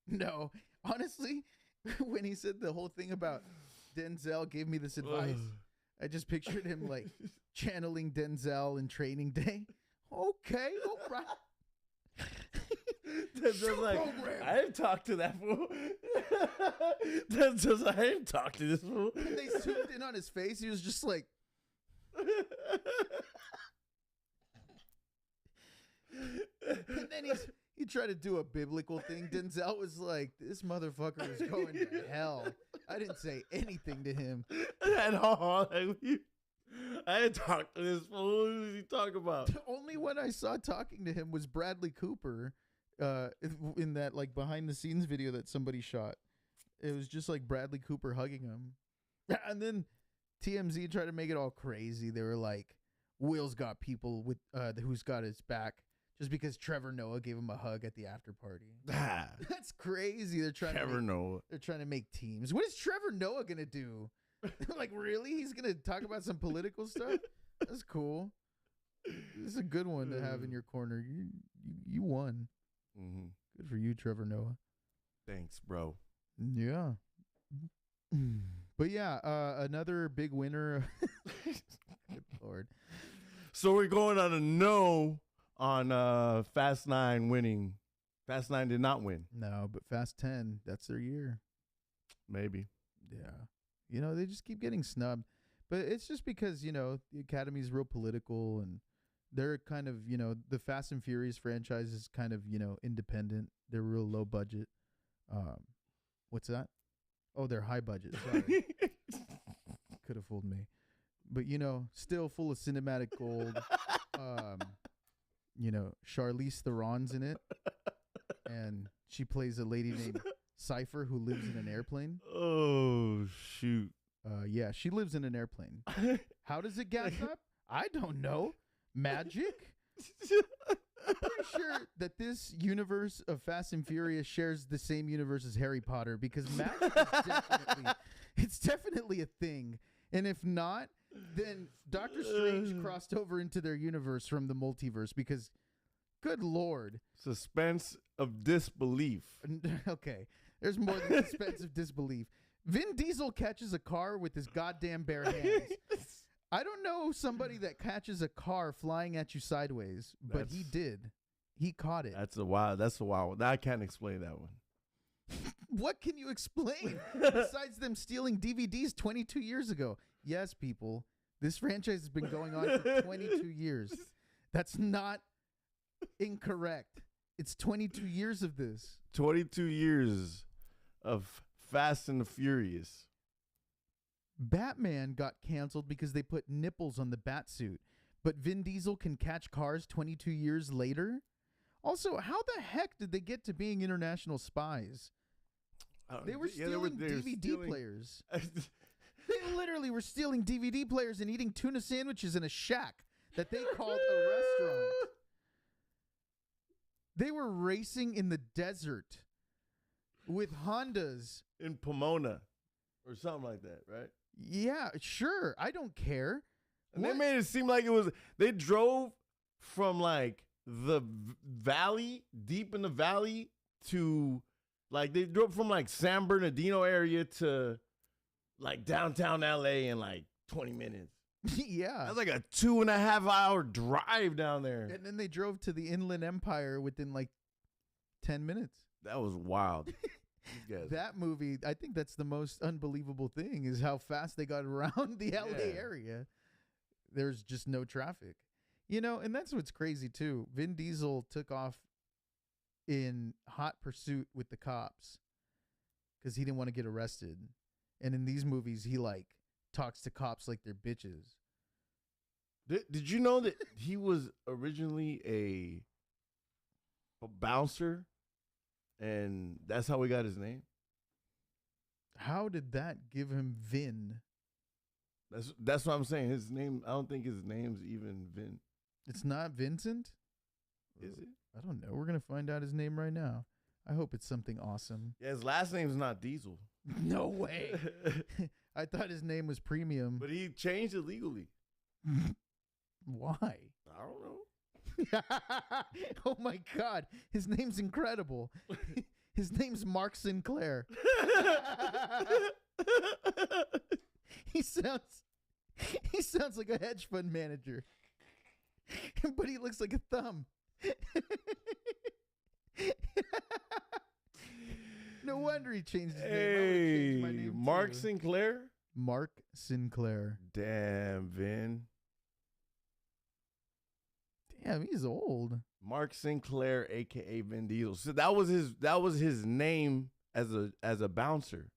No, honestly, when he said the whole thing about Denzel gave me this advice, I just pictured him like channeling Denzel in Training Day. Okay, all right. That's just like, program. I didn't talk to that fool. That's just, I didn't talk to this fool. And they zoomed in on his face. He was just like, and then he tried to do a biblical thing. Denzel was like, this motherfucker is going to hell. I didn't say anything to him. At all. I didn't talk to this fool. What was he talking about? The only one I saw talking to him was Bradley Cooper in that like behind the scenes video that somebody shot. It was just like Bradley Cooper hugging him. And then TMZ tried to make it all crazy. They were like, Will's got people with who's got his back just because Trevor Noah gave him a hug at the after party. That's crazy. They're trying They're trying to make teams. What is Trevor Noah gonna do? Like, really? He's gonna talk about some political stuff? That's cool. This is a good one to have in your corner. You won. Mm-hmm. Good for you, Trevor Noah. Thanks, bro. Yeah. But yeah, another big winner. Good Lord. So we're going on a no on Fast 9 winning. Fast 9 did not win. No, but Fast 10, that's their year. Maybe. Yeah. You know, they just keep getting snubbed. But it's just because, you know, the Academy's real political and they're kind of, you know, the Fast and Furious franchise is kind of, you know, independent. They're real low budget. What's that? Oh, they're high budget. Sorry. Could have fooled me. But, you know, still full of cinematic gold. You know, Charlize Theron's in it. And she plays a lady named Cypher who lives in an airplane. Oh, shoot. Yeah, she lives in an airplane. How does it gas up? I don't know. Magic? I'm pretty sure that this universe of Fast and Furious shares the same universe as Harry Potter because magic is definitely a thing. And if not, then Doctor Strange crossed over into their universe from the multiverse because, good Lord. Suspense of disbelief. Okay, there's more than suspense of disbelief. Vin Diesel catches a car with his goddamn bare hands. I don't know somebody that catches a car flying at you sideways, but he did. He caught it. That's a wild. I can't explain that one. What can you explain besides them stealing DVDs 22 years ago? Yes, people, this franchise has been going on for 22 years. That's not incorrect. It's 22 years of this. 22 years of Fast and the Furious. Batman got canceled because they put nipples on the Batsuit, but Vin Diesel can catch cars 22 years later? Also, how the heck did they get to being international spies? They were stealing DVD players. They literally were stealing DVD players and eating tuna sandwiches in a shack that they called a restaurant. They were racing in the desert with Hondas. In Pomona or something like that, right? Yeah, sure. I don't care. And they made it seem like they drove from like the valley, deep in the valley to like, they drove from like San Bernardino area to like downtown LA in like 20 minutes. Yeah. That's like a 2.5 hour drive down there. And then they drove to the Inland Empire within like 10 minutes. That was wild. That movie, I think that's the most unbelievable thing is how fast they got around the LA area. There's just no traffic. You know, and that's what's crazy too. Vin Diesel took off in hot pursuit with the cops because he didn't want to get arrested. And in these movies, he like talks to cops like they're bitches. Did you know that he was originally a bouncer? And that's how we got his name. How did that give him Vin? That's what I'm saying. His name, I don't think his name's even Vin. It's not Vincent? Is it? I don't know. We're going to find out his name right now. I hope it's something awesome. Yeah, his last name's not Diesel. No way. I thought his name was Premium. But he changed it legally. Why? I don't know. Oh my God, his name's incredible. His name's Mark Sinclair. He sounds like a hedge fund manager, but he looks like a thumb. No wonder he changed his name. I would've Hey, changed my name Mark too. Sinclair. Mark Sinclair. Damn, Vin. Damn, he's old. Mark Sinclair, aka Vin Diesel. So that was his name as a bouncer.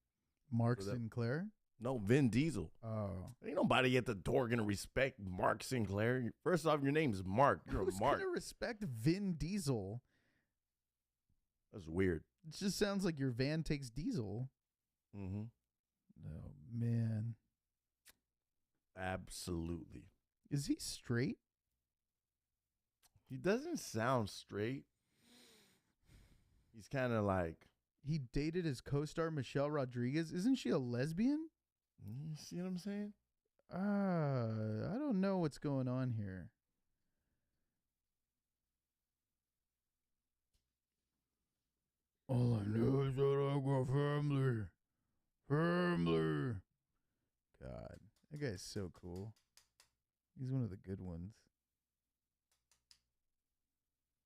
Mark So that- Sinclair? No, Vin Diesel. Oh. Ain't nobody at the door gonna respect Mark Sinclair. First off, your name's Mark. You're Who's a Mark. gonna respect Vin Diesel? That's weird. It just sounds like your van takes diesel. Mm-hmm. Oh, man. Absolutely. Is he straight? He doesn't sound straight. He's kind of like. He dated his co-star Michelle Rodriguez. Isn't she a lesbian? You see what I'm saying? I don't know what's going on here. All I know is that I got family. Family. God, that guy's so cool. He's one of the good ones.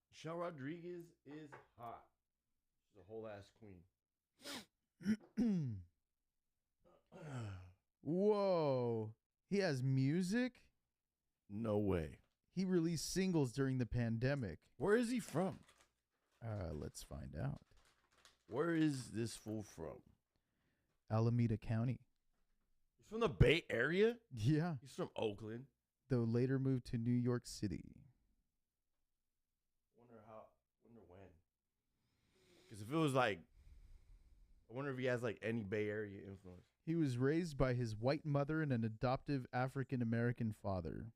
Michelle Rodriguez is hot. She's a whole ass queen. Whoa. He has music? No way. He released singles during the pandemic. Where is he from? Let's find out. Where is this fool from? Alameda County. He's from the Bay Area? Yeah. He's from Oakland. Though later moved to New York City. Wonder when. Because if it was like, I wonder if he has like any Bay Area influence. He was raised by his white mother and an adoptive African American father.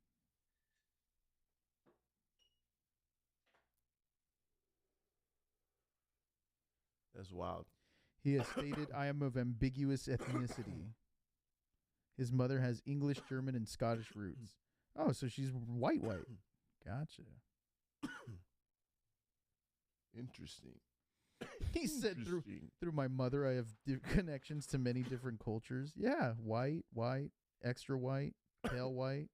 That's wild. He has stated, I am of ambiguous ethnicity. His mother has English, German, and Scottish roots. Oh, so she's white. Gotcha. Interesting. He said, Interesting. through my mother, I have connections to many different cultures. Yeah, white, extra white, pale white.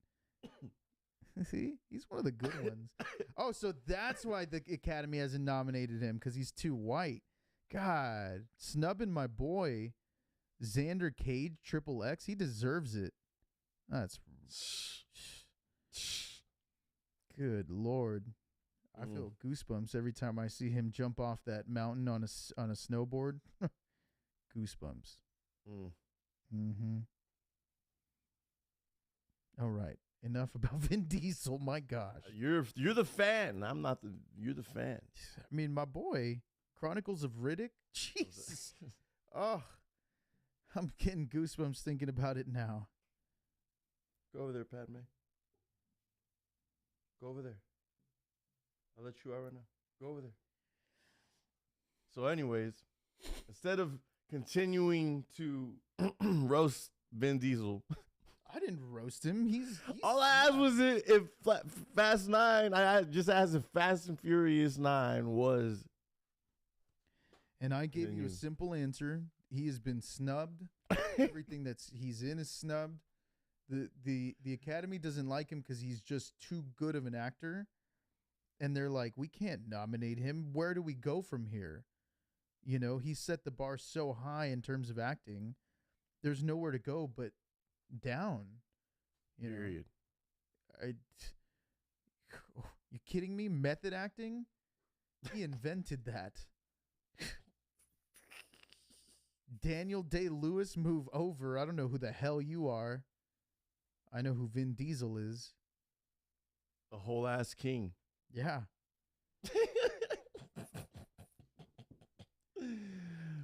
See, he's one of the good ones. Oh, so that's why the Academy hasn't nominated him, because he's too white. God, snubbing my boy, Xander Cage, Triple X. He deserves it. That's good Lord. I feel goosebumps every time I see him jump off that mountain on a snowboard. Goosebumps. Mm-hmm. All right. Enough about Vin Diesel. My gosh. You're the fan. I'm not the. You're the fan. I mean, my boy, Chronicles of Riddick. Jesus. Oh, I'm getting goosebumps thinking about it now. Go over there, Padme. Go over there. I'll let you out right now. Go over there. So, anyways, instead of continuing to roast Vin Diesel, I didn't roast him. He's all I asked was if Fast 9, I just asked if Fast and Furious 9 was. And I gave you a simple answer. He has been snubbed. Everything he's in is snubbed. The Academy doesn't like him because he's just too good of an actor. And they're like, we can't nominate him. Where do we go from here? You know, he set the bar so high in terms of acting. There's nowhere to go but down. Period. You kidding me? Method acting? He invented that. Daniel Day-Lewis, move over. I don't know who the hell you are. I know who Vin Diesel is. A whole ass king. Yeah.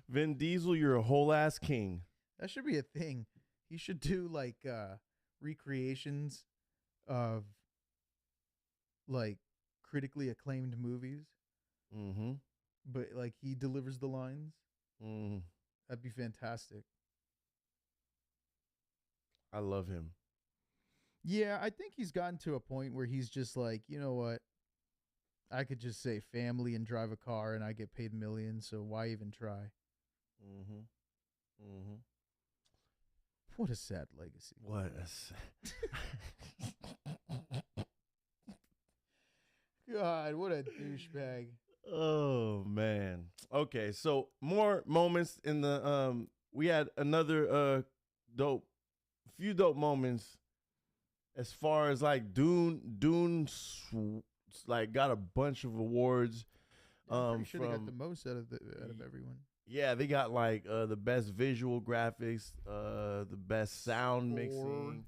Vin Diesel, you're a whole ass king. That should be a thing. He should do like recreations of like critically acclaimed movies. Mm-hmm. But like he delivers the lines. Mm-hmm. That'd be fantastic. I love him. Yeah, I think he's gotten to a point where he's just like, you know what? I could just say family and drive a car and I get paid millions, so why even try? Mm-hmm. Mm-hmm. What a sad legacy. What a sad... God, what a douchebag. Oh man. Okay, so more moments in the we had another few dope moments as far as like like got a bunch of awards. I'm pretty sure they got the most out of everyone. Yeah, they got like the best visual graphics, the best sound mixing.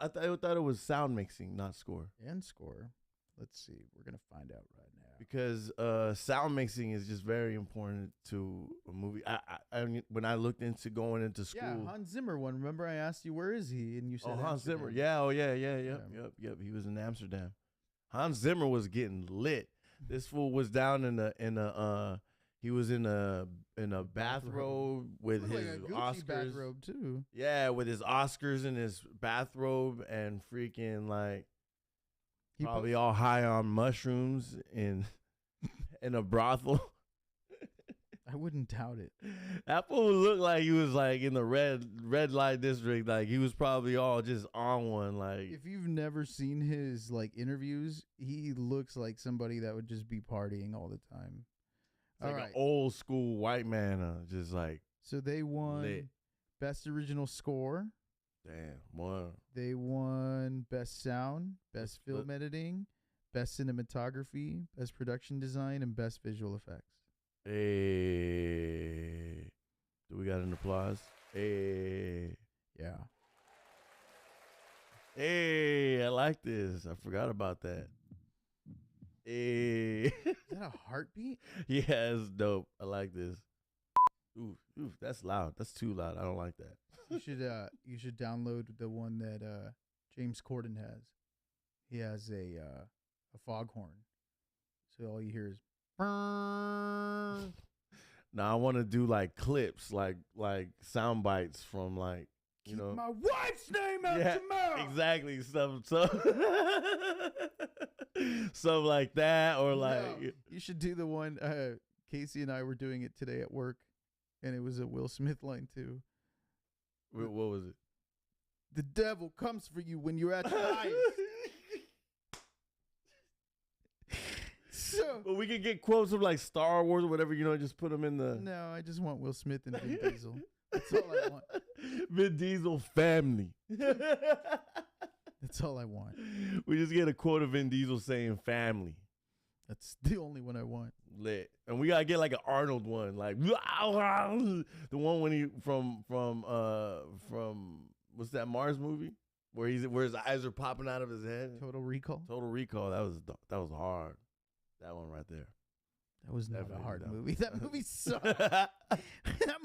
I thought it was sound mixing, not score. And score. Let's see. We're gonna find out right now. Because sound mixing is just very important to a movie. I mean, when I looked into going into school, Yeah, Hans Zimmer one. Remember, I asked you where is he, and you said Hans Amsterdam. Zimmer. Yeah, yep. He was in Amsterdam. Hans Zimmer was getting lit. This fool was down he was in a bathrobe with his like a Gucci Oscars. bathrobe too. Yeah, with his Oscars in his bathrobe and freaking like probably all high on mushrooms in a brothel. I wouldn't doubt it. That fool looked like he was like in the red light district. Like he was probably all just on one. Like if you've never seen his like interviews, he looks like somebody that would just be partying all the time. Like an old school white man, just like. So they won lit. Best Original Score. Damn, boy. They won Best Sound, Best Film Editing, Best Cinematography, Best Production Design, and Best Visual Effects. Hey. Do we got an applause? Hey. Yeah. Hey, I like this. I forgot about that. Hey. Is that a heartbeat? Yeah, it's dope. I like this. Ooh, that's loud. That's too loud. I don't like that. You should download the one that James Corden has. He has a foghorn, so all you hear is. Now I want to do like clips, like sound bites from like you know my wife's name out your mouth. Exactly, stuff like that, or like you should do the one. Casey and I were doing it today at work, and it was a Will Smith line too. What was it? The devil comes for you when you're at your highest. So, but we could get quotes of like Star Wars or whatever, just put them in the. No, I just want Will Smith and Vin Diesel. That's all I want. Vin Diesel family. That's all I want. We just get a quote of Vin Diesel saying family. That's the only one I want. Lit. And we gotta get like an Arnold one, like the one when he from what's that Mars movie where his eyes are popping out of his head. Total Recall. That was hard. That one right there. That was not a hard movie. That movie sucked. That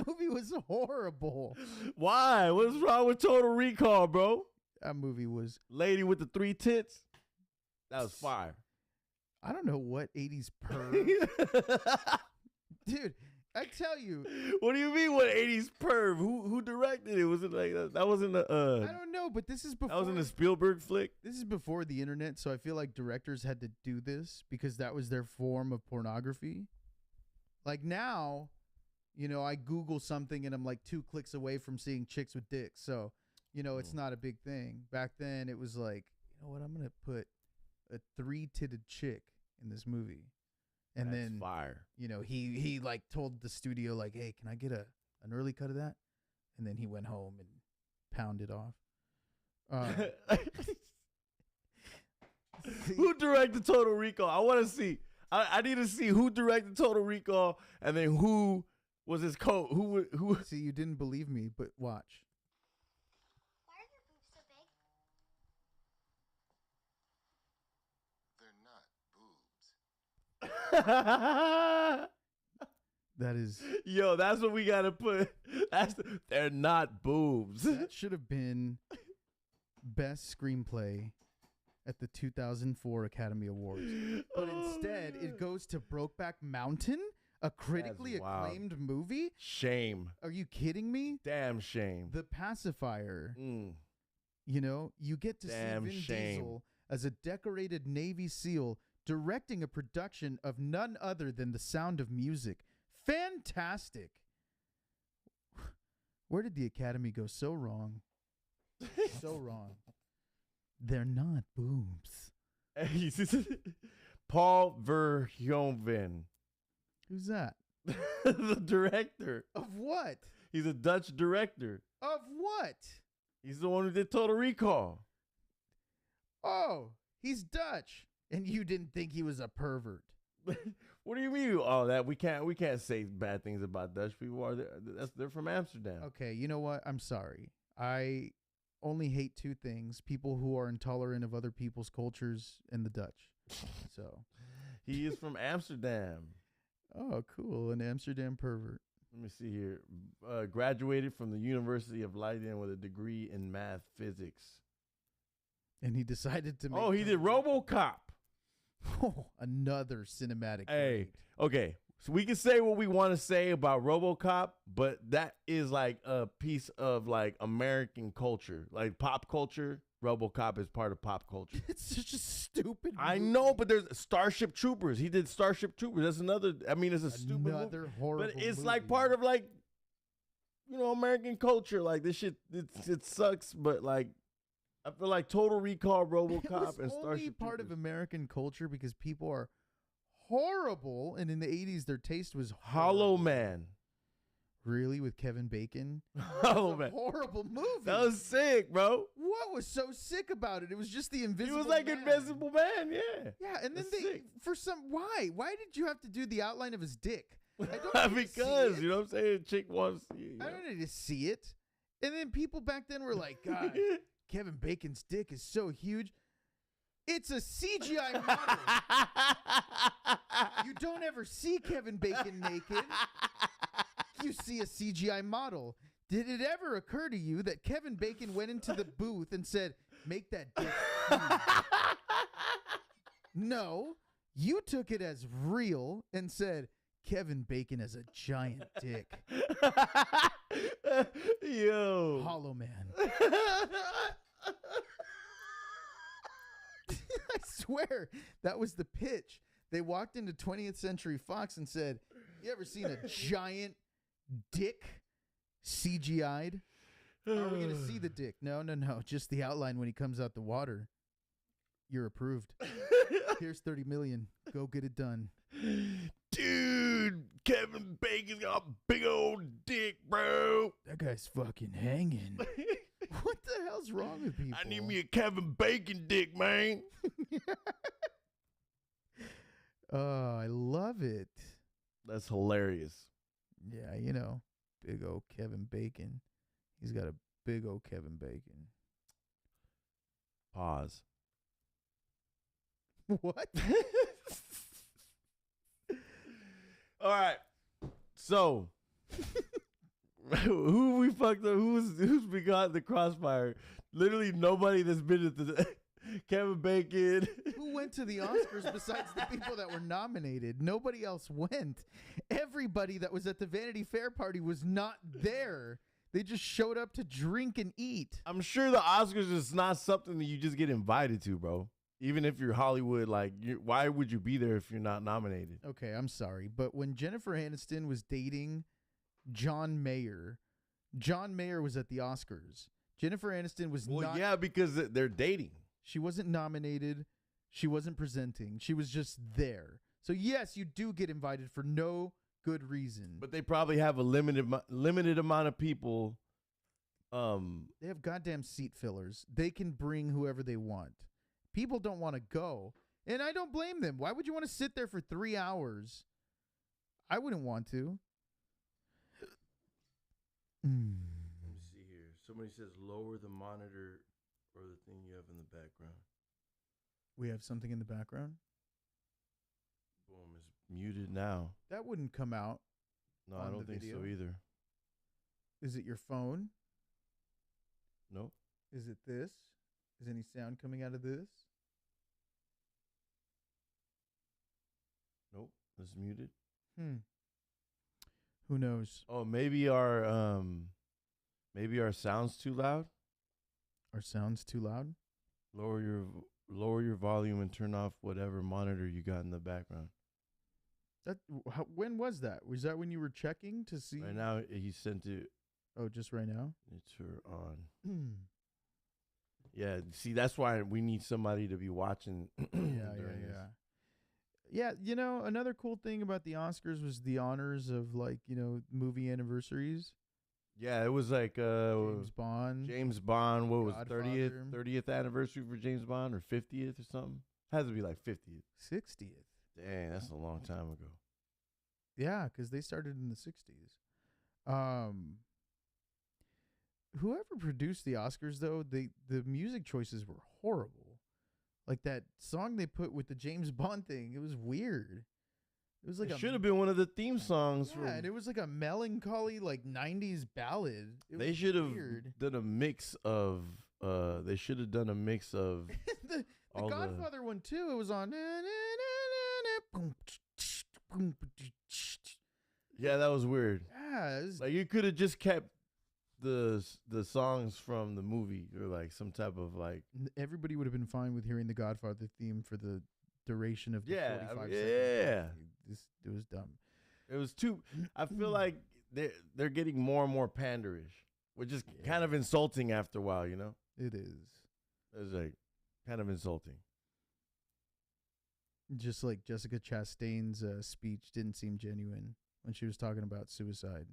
movie was horrible. Why? What's wrong with Total Recall, bro? That movie was Lady with the 3 tits. That was fire. I don't know what 80s perv. Dude, I tell you. What do you mean what 80s perv? Who directed it? Was it like that wasn't a I don't know, but this is before. That wasn't a Spielberg flick? This is before the internet, so I feel like directors had to do this because that was their form of pornography. Like now, I Google something and I'm like 2 clicks away from seeing chicks with dicks. So, it's not a big thing. Back then it was like, you know what, I'm going to put a 3-titted chick in this movie. And That's then fire. He like told the studio like, "Hey, can I get an early cut of that?" And then he went home and pounded off. Who directed Total Recall? I want to see. I need to see who directed Total Recall, and then who was his co. Who? See, you didn't believe me, but watch. Why are your boobs so big? They're not boobs. That is. Yo, that's what we gotta put. They're not boobs. That should have been best screenplay at the 2004 Academy Awards. But instead, it goes to Brokeback Mountain, a critically acclaimed movie. Shame. Are you kidding me? Damn shame. The Pacifier. You get to see Vin Diesel as a decorated Navy SEAL directing a production of none other than The Sound of Music. Fantastic. Where did the Academy go so wrong? So wrong. They're not boobs. Paul Verhoeven, Who's that? the director. Of what? He's a Dutch director. Of what? He's the one who did Total Recall. Oh, he's Dutch, and you didn't think he was a pervert. What do you mean? Oh, that we can't say bad things about Dutch people. They're from Amsterdam. Okay, you know what? I'm sorry. I only hate two things: people who are intolerant of other people's cultures and the Dutch. So He is from Amsterdam. oh, cool. An Amsterdam pervert. Let me see here. Graduated from the University of Leiden with a degree in math physics. And he decided to make Oh, he did RoboCop. Oh, another cinematic. Hey, great. okay. So we can say what we want to say about RoboCop, but that is like a piece of like American culture, like pop culture. RoboCop is part of pop culture. It's such a stupid I movie. know, but there's Starship Troopers. He did Starship Troopers. That's another. I mean, it's a stupid movie, Another horrible but it's movie. like part of like, American culture. Like this shit, it sucks. But like, I feel like Total Recall, It was RoboCop, and only Starship part of Troopers. American culture because people are horrible, and in the 80s their taste was Hollow horrible. Man. Really, with Kevin Bacon? Hollow It's a Man. horrible movie. That was sick, bro. What was so sick about it? It was just the He invisible. was like Man. Invisible Man, yeah. Yeah, and then That's they sick. for some why did you have to do the outline of his dick? I don't need to see Because it. you know what I'm saying. Chick wants. I don't need to see it. And then people back then were like, God, Kevin Bacon's dick is so huge. It's a CGI model. You don't ever see Kevin Bacon naked. You see a CGI model. Did it ever occur to you that Kevin Bacon went into the booth and said, make that dick huge? No. You took it as real and said, Kevin Bacon has a giant dick. Yo. Hollow Man. I swear, that was the pitch. They walked into 20th Century Fox and said, you ever seen a giant dick CGI'd? Are we going to see the dick? No. Just the outline when he comes out the water. You're approved. Here's 30 million. Go get it done. Dude, Kevin Bacon's got a big old dick, bro. That guy's fucking hanging. What the hell's wrong with people? I need me a Kevin Bacon dick, man. Oh, I love it. That's hilarious. Yeah, big old Kevin Bacon. He's got a big old Kevin Bacon. Pause. What? All right. So, who we fucked up? Who's begot the crossfire? Literally nobody that's been at the Kevin Bacon. Who went to the Oscars besides the people that were nominated? Nobody else went. Everybody that was at the Vanity Fair party was not there. They just showed up to drink and eat. I'm sure the Oscars is not something that you just get invited to, bro. Even if you're Hollywood, like, why would you be there if you're not nominated? Okay, I'm sorry, but when Jennifer Aniston was dating John Mayer was at the Oscars. Jennifer Aniston was not. Yeah, because they're dating. She wasn't nominated. She wasn't presenting. She was just there. So yes, you do get invited for no good reason. But they probably have a limited amount of people. They have goddamn seat fillers. They can bring whoever they want. People don't want to go, and I don't blame them. Why would you want to sit there for 3 hours? I wouldn't want to. Let me see here. Somebody says lower the monitor or the thing you have in the background. We have something in the background? Boom, it's muted now. That wouldn't come out. No, I On don't the think so video? either. Is it your phone? Nope. Is it this? Is any sound coming out of this? Nope. It's muted. Who knows? Oh, maybe our sound's too loud. Our sound's too loud? Lower your volume and turn off whatever monitor you got in the background. When was that? Was that when you were checking to see? Right now, he sent it. Oh, just right now? It's her on. Yeah, see, that's why we need somebody to be watching. Yeah. during this. Yeah, another cool thing about the Oscars was the honors of like, movie anniversaries. Yeah, it was like James Bond. James Bond. What was Godfather. 30th anniversary for James Bond or 50th or something? Has to be like 50th. 60th. Dang, that's a long time ago. Yeah, because they started in the 60s. Whoever produced the Oscars, though, the music choices were horrible. Like that song they put with the James Bond thing, it was weird. It was like It should have been one of the theme songs. Yeah, and it was like a melancholy, like 90s ballad. They should have done a mix of. They should have done a mix of. the Godfather one too. It was on. Yeah, that was weird. Yeah, like you could have just kept the songs from the movie or like some type of like. Everybody would have been fine with hearing the Godfather theme for the duration of the 45 seconds. Yeah. It was dumb. It was too. I feel like they're getting more and more panderish, which is kind of insulting after a while. You know. It is. It's like kind of insulting. Just like Jessica Chastain's speech didn't seem genuine when she was talking about suicide.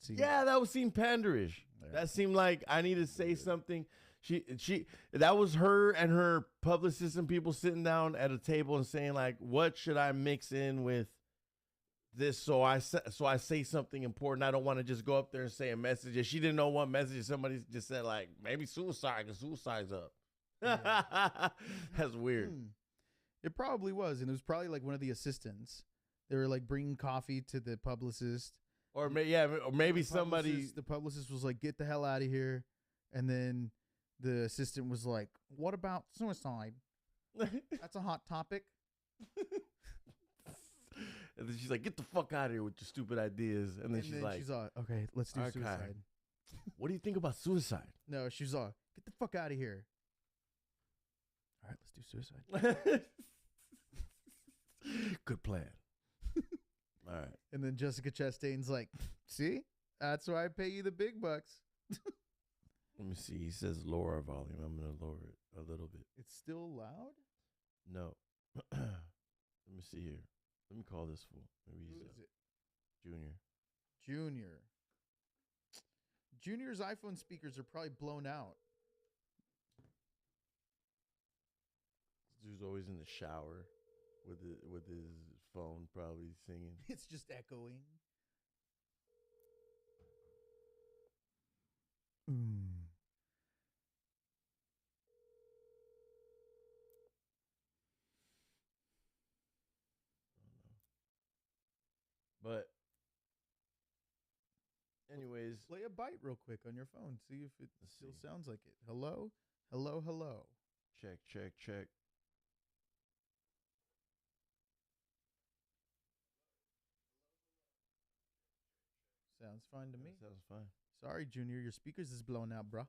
Yeah, that would seem panderish. Yeah. That seemed like I need to say something. She that was her and her publicist and people sitting down at a table and saying like, what should I mix in with this so I say something important. I don't want to just go up there and say a message. If she didn't know what message, somebody just said like maybe suicide because suicide's up. Yeah. That's weird. It probably was, and it was probably like one of the assistants. They were like bringing coffee to the publicist. Or maybe somebody. The publicist was like, "Get the hell out of here," and then the assistant was like, "What about suicide? That's a hot topic." And then she's like, "Get the fuck out of here with your stupid ideas." And then she's like, "Okay, let's do suicide." What do you think about suicide? No, she's all, "Get the fuck out of here." All right, let's do suicide. Good plan. All right. And then Jessica Chastain's like, "See, that's why I pay you the big bucks." Let me see. He says lower our volume. I'm gonna lower it a little bit. It's still loud? No. Let me see here. Let me call this fool. Maybe he's Who is it? Junior. Junior's iPhone speakers are probably blown out. This dude's always in the shower with his phone, probably singing. It's just echoing. But anyways, play a bite real quick on your phone. See if it still sounds like it. Hello? Hello, hello. Check. Sounds fine to me. Sounds fine. Sorry, Junior, your speakers is blown out, bro.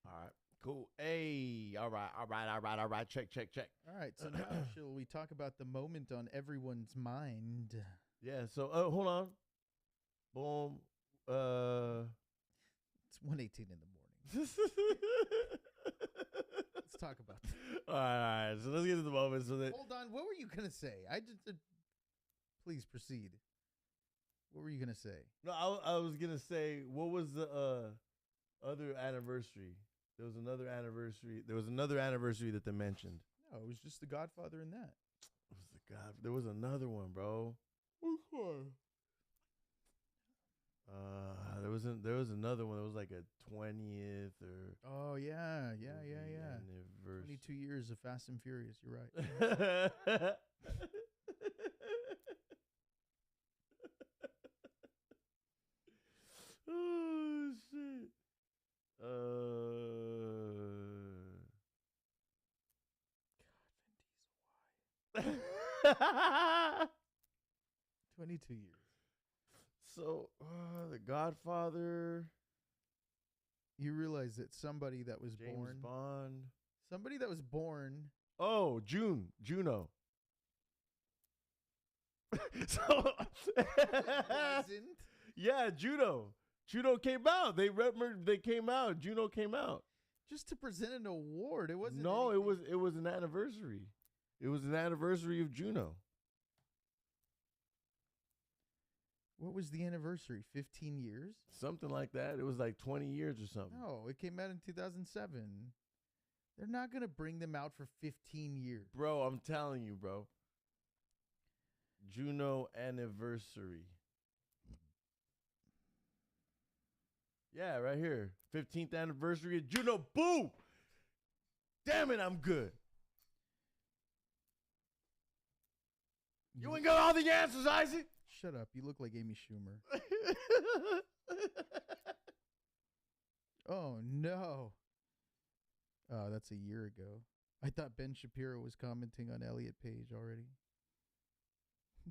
All right, cool. Hey, all right. Check. All right, so now shall we talk about the moment on everyone's mind? Yeah, so hold on. Boom. It's 1:18 in the morning. Let's talk about that. All right. So let's get to the moment. Hold on. What were you going to say? Please proceed. What were you going to say? No, I was going to say, what was the other anniversary? There was another anniversary that they mentioned. No, it was just The Godfather in that. It was there was another one, bro. Which one? There was another one. It was like a 20th or. Oh yeah. Anniversary. 22 years of Fast and Furious. You're right. Oh shit. 22 years. So, The Godfather. You realize that somebody that was James born. Bond. Somebody that was born. Oh, Juno. So, wasn't? Yeah, Juno. Juno came out. They came out. Juno came out. Just to present an award. It wasn't. No, anything. it was an anniversary. It was an anniversary of Juno. What was the anniversary? 15 years? Something like that. It was like 20 years or something. No, it came out in 2007. They're not going to bring them out for 15 years. Bro, I'm telling you, bro. Juno anniversary. Yeah, right here. 15th anniversary of Juno. Boom! Damn it, I'm good. You ain't got all the answers, Isaac. Shut up. You look like Amy Schumer. Oh, no. Oh, that's a year ago. I thought Ben Shapiro was commenting on Elliot Page already.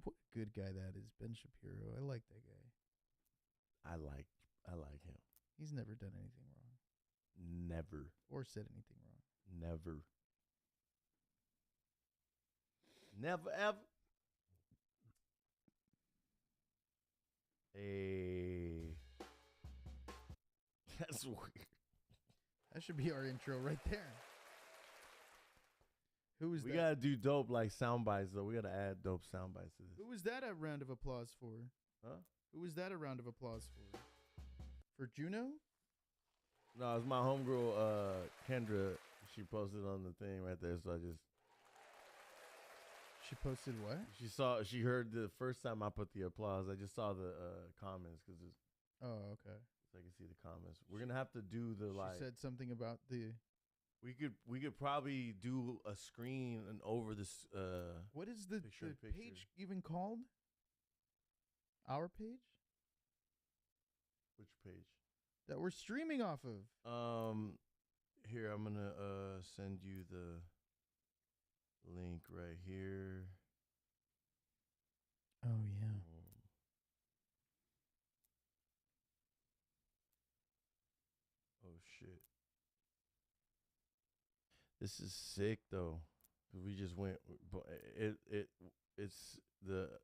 What a good guy that is, Ben Shapiro. I like that guy. I like him. He's never done anything wrong. Never. Or said anything wrong. Never. Never ever. Hey. That's weird. That should be our intro right there. Who was We that? gotta do dope like sound bites though. We gotta add dope sound bites to this. Who was that a round of applause for? Huh? Who was that a round of applause for? For Juno? No, it's my homegirl Kendra. She posted on the thing right there, so I just She posted what? she heard the first time I put the applause. I just saw the comments because Oh, okay. I can see the comments. We're gonna have to do the She said something about the. We could probably do a screen and over this. What is the Picture in page picture. even called? Our page Which page? that we're streaming off of. Here I'm gonna send you the link right here. Oh yeah. Oh shit. This is sick though. 'Cause we just went. But it's the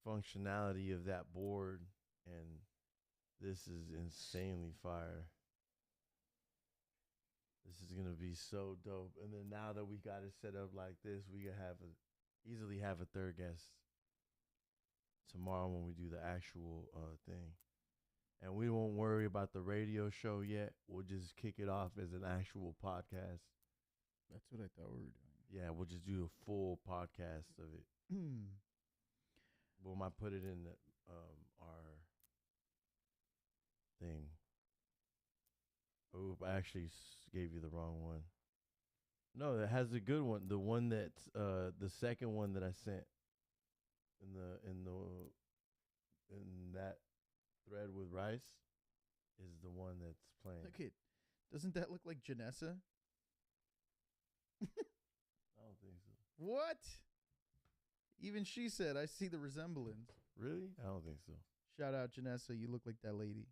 functionality of that board, and this is insanely fire. This is gonna be so dope. And then now that we got it set up like this, we can easily have a third guest tomorrow when we do the actual thing. And we won't worry about the radio show yet. We'll just kick it off as an actual podcast. That's what I thought we were doing. Yeah, we'll just do a full podcast of it. We might put it in the, our thing. Oh, I actually gave you the wrong one. No, it has a good one. The one that's the second one that I sent in that thread with Rice is the one that's playing. Look it. Doesn't that look like Janessa? I don't think so. What? Even she said, I see the resemblance. Really? I don't think so. Shout out Janessa. You look like that lady.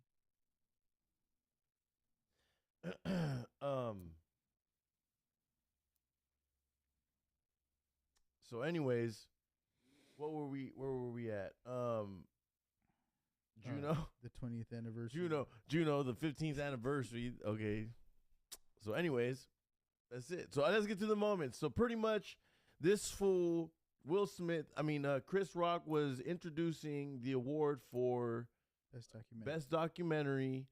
So anyways, where were we at? Juno. The 20th anniversary. Juno, the 15th anniversary. Okay. So anyways, that's it. So let's get to the moment. So pretty much this fool, Chris Rock was introducing the award for Best Documentary.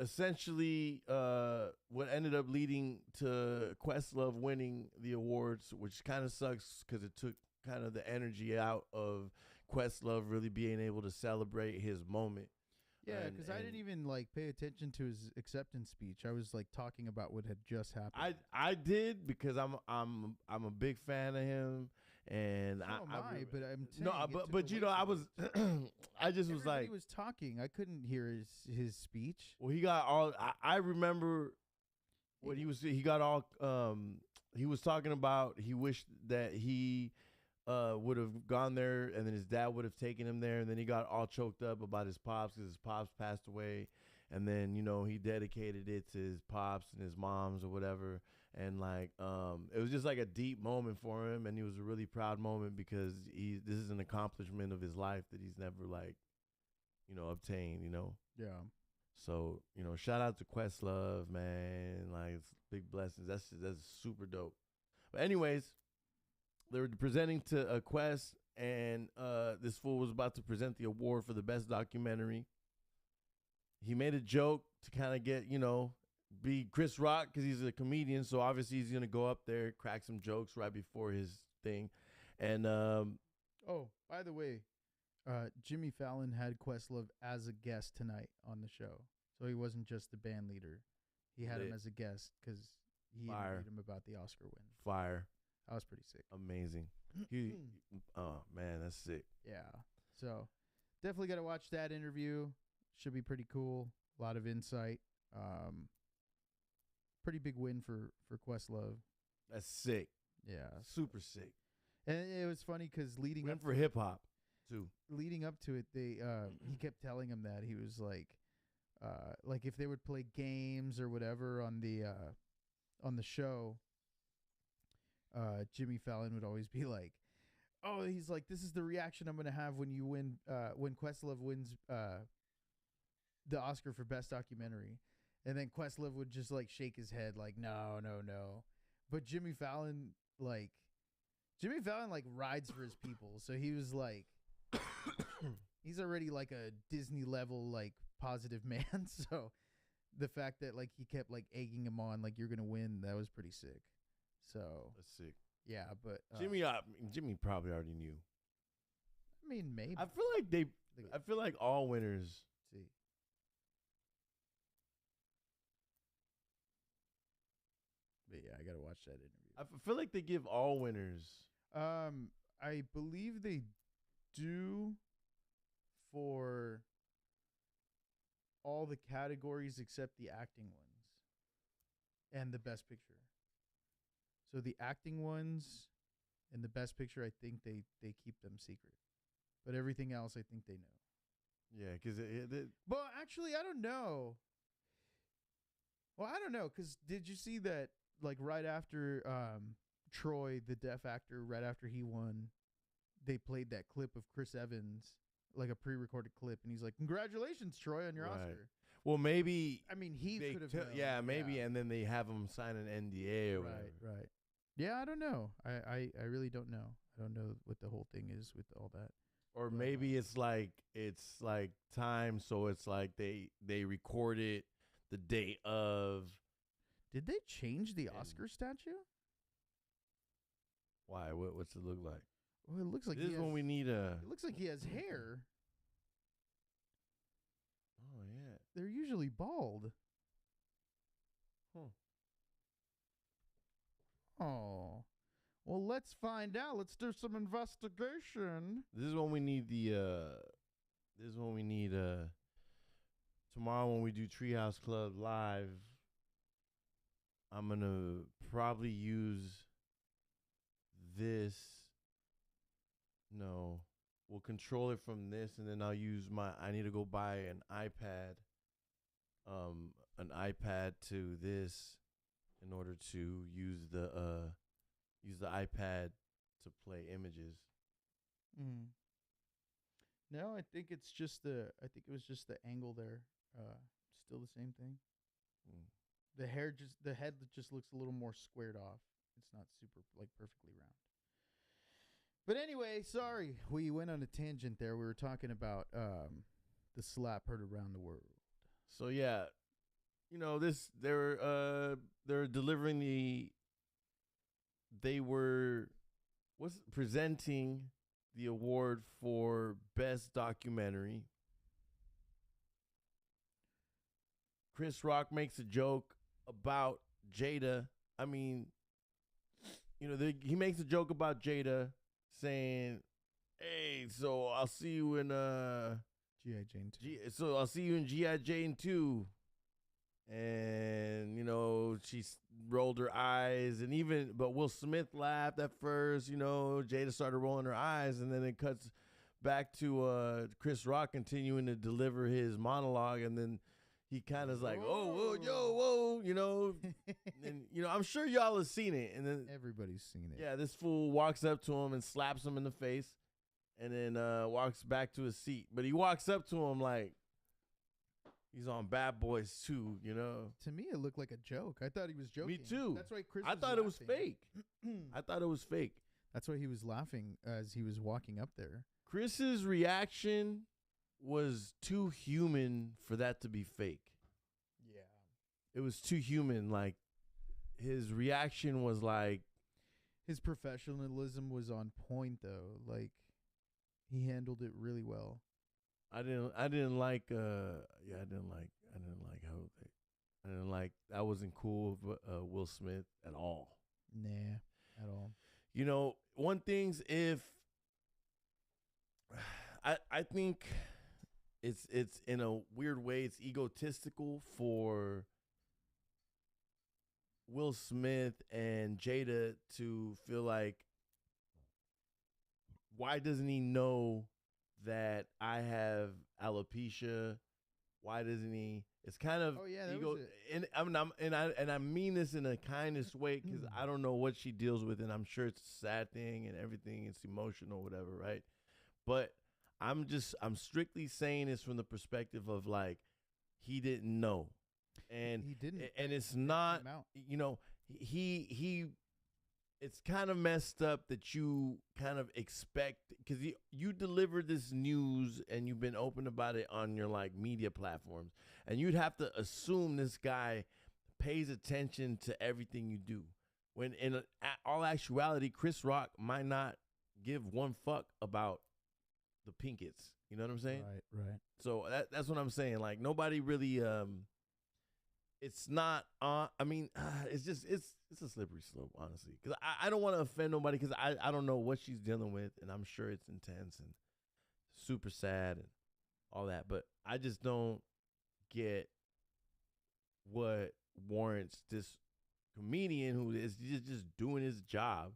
Essentially, what ended up leading to Questlove winning the awards, which kind of sucks because it took kind of the energy out of Questlove really being able to celebrate his moment. Yeah, because I didn't even pay attention to his acceptance speech. I was talking about what had just happened. I did because I'm a big fan of him, and but I'm saying no, but you know I was I just was like he was talking. I couldn't hear his speech. Well, he got all. I remember what he was. He got all. He was talking about. He wished that he would have gone there, and then his dad would have taken him there, and then he got all choked up about his pops because his pops passed away, and then he dedicated it to his pops and his moms or whatever, and it was just a deep moment for him, and he was a really proud moment because this is an accomplishment of his life that he's never obtained. Yeah. So shout out to Questlove, man. It's big blessings. That's super dope. But anyways, they were presenting to a Quest, and this fool was about to present the award for the best documentary. He made a joke to kind of get, be Chris Rock because he's a comedian. So obviously he's going to go up there, crack some jokes right before his thing. And, Oh, by the way, Jimmy Fallon had Questlove as a guest tonight on the show. So he wasn't just the band leader. He had him as a guest because he interviewed him about the Oscar win. Fire. That was pretty sick. Amazing. Oh, man, that's sick. Yeah. So definitely got to watch that interview. Should be pretty cool. A lot of insight. Pretty big win for Questlove. That's sick. Yeah. Super sick. And it was funny because leading up for hip hop, too. Leading up to it, he kept telling him that he was like if they would play games or whatever on the show, Jimmy Fallon would always be like, "Oh, he's like, this is the reaction I'm gonna have when you win, when Questlove wins the Oscar for Best Documentary," and then Questlove would just like shake his head like, "No, no, no," but Jimmy Fallon rides for his people, so he was like, he's already like a Disney level like positive man, so the fact that like he kept like egging him on like you're gonna win, that was pretty sick. So that's sick. Yeah, but Jimmy probably already knew. I mean, maybe. I feel like all winners. See. But yeah, I gotta watch that interview. I feel like they give all winners. I believe they do for all the categories except the acting ones and the best picture. So the acting ones and the best picture, I think they keep them secret. But everything else, I think they know. Yeah, because Well, actually, I don't know. Well, I don't know, because did you see that, like, right after Troy, the deaf actor, right after he won, they played that clip of Chris Evans, like a pre-recorded clip, and he's like, "Congratulations, Troy, on your Oscar." Well, maybe. I mean, he could have. Yeah, maybe, yeah. And then they have him sign an NDA or whatever. Right. Yeah, I don't know. I really don't know. I don't know what the whole thing is with all that. Or maybe it's like time, so it's like they recorded the date of. Did they change the Oscar statue? Why? What's it look like? Well, it looks like this is when we need a. It looks like he has hair. Oh yeah, they're usually bald. Huh. Oh, well, let's find out. Let's do some investigation. This is when we need tomorrow when we do Treehouse Club Live. I'm gonna probably use this. No, we'll control it from this, and then I'll use I need to go buy an iPad. An iPad to this in order to use the iPad to play images. No, I think it's just it was just the angle there. Still the same thing. The head just looks a little more squared off. It's not super like perfectly round. But anyway, sorry, we went on a tangent there. We were talking about the slap heard around the world. So yeah, they're delivering presenting the award for best documentary. Chris Rock makes a joke about Jada. I mean, he makes a joke about Jada, saying, "Hey, so I'll see you in G.I. Jane 2. So I'll see you in G.I. Jane 2." And she rolled her eyes, but Will Smith laughed at first. Jada started rolling her eyes, and then it cuts back to Chris Rock continuing to deliver his monologue, and then he kind of is like, "Oh, whoa, yo, whoa," and I'm sure y'all have seen it. And then everybody's seen it. Yeah, this fool walks up to him and slaps him in the face, and then walks back to his seat. But he walks up to him like, He's on Bad Boys too, you know. To me, it looked like a joke. I thought he was joking. Me too. That's why Chris. I was thought it was laughing. fake. I thought it was fake. That's why he was laughing as he was walking up there. Chris's reaction was too human for that to be fake. Yeah. It was too human. Like his reaction was like, His professionalism was on point, though. Like, he handled it really well. I didn't like I didn't like how I didn't like, that wasn't cool of Will Smith at all. Nah, at all. You know, one thing's, if I think it's in a weird way, it's egotistical for Will Smith and Jada to feel like, why doesn't he know that I have alopecia? Why doesn't he? It's kind of ego, and I mean this in a kindest way, because I don't know what she deals with, and I'm sure it's a sad thing and everything. It's emotional, whatever, right? But I'm strictly saying this from the perspective of like, he didn't know, and He didn't. and it's not, you know, he it's kind of messed up that you kind of expect, because you delivered this news and you've been open about it on your like media platforms, and you'd have to assume this guy pays attention to everything you do, when in all actuality, Chris Rock might not give one fuck about the Pinketts. You know what I'm saying? Right. So that's what I'm saying. Like, nobody really it's not I mean, it's just it's a slippery slope, honestly, because I don't want to offend nobody, because I don't know what she's dealing with, and I'm sure it's intense and super sad and all that, but I just don't get what warrants this comedian who is just doing his job.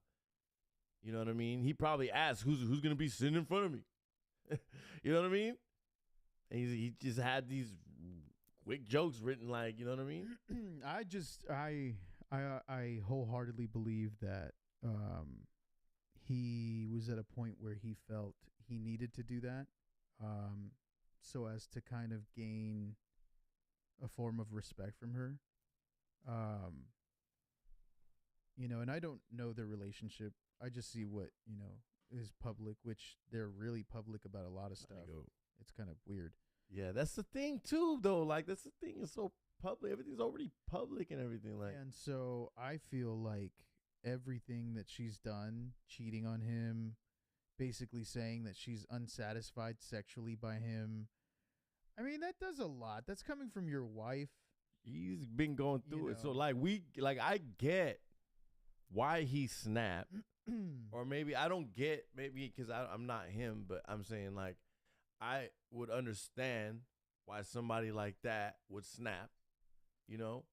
You know what I mean? He probably asked, who's gonna be sitting in front of me? You know what I mean? And he just had these quick jokes written, like, you know what I mean? I wholeheartedly believe that he was at a point where he felt he needed to do that, so as to kind of gain a form of respect from her. You know, and I don't know their relationship. I just see what, you know, is public, which they're really public about a lot of stuff. It's kind of weird. Yeah, that's the thing too, though. Like, that's the thing. It's so public. Everything's already public and everything. Like, And so I feel like everything that she's done, cheating on him, basically saying that she's unsatisfied sexually by him. I mean, that does a lot. That's coming from your wife. he's been going through it. So know. like I get why he snapped, or maybe I don't get, maybe because I'm not him, but I'm saying, like, I would understand why somebody like that would snap, you know?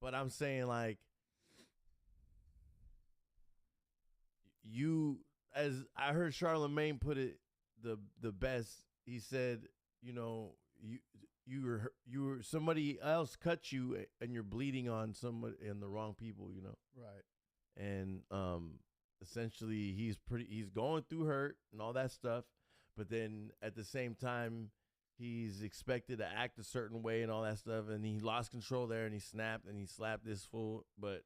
But I'm saying, like, as I heard Charlemagne put it the best, he said, you know, you were somebody else cut you and you're bleeding on somebody and the wrong people, you know? Right. And essentially he's going through hurt and all that stuff, but then at the same time he's expected to act a certain way and all that stuff, and he lost control there and he snapped and he slapped this fool. But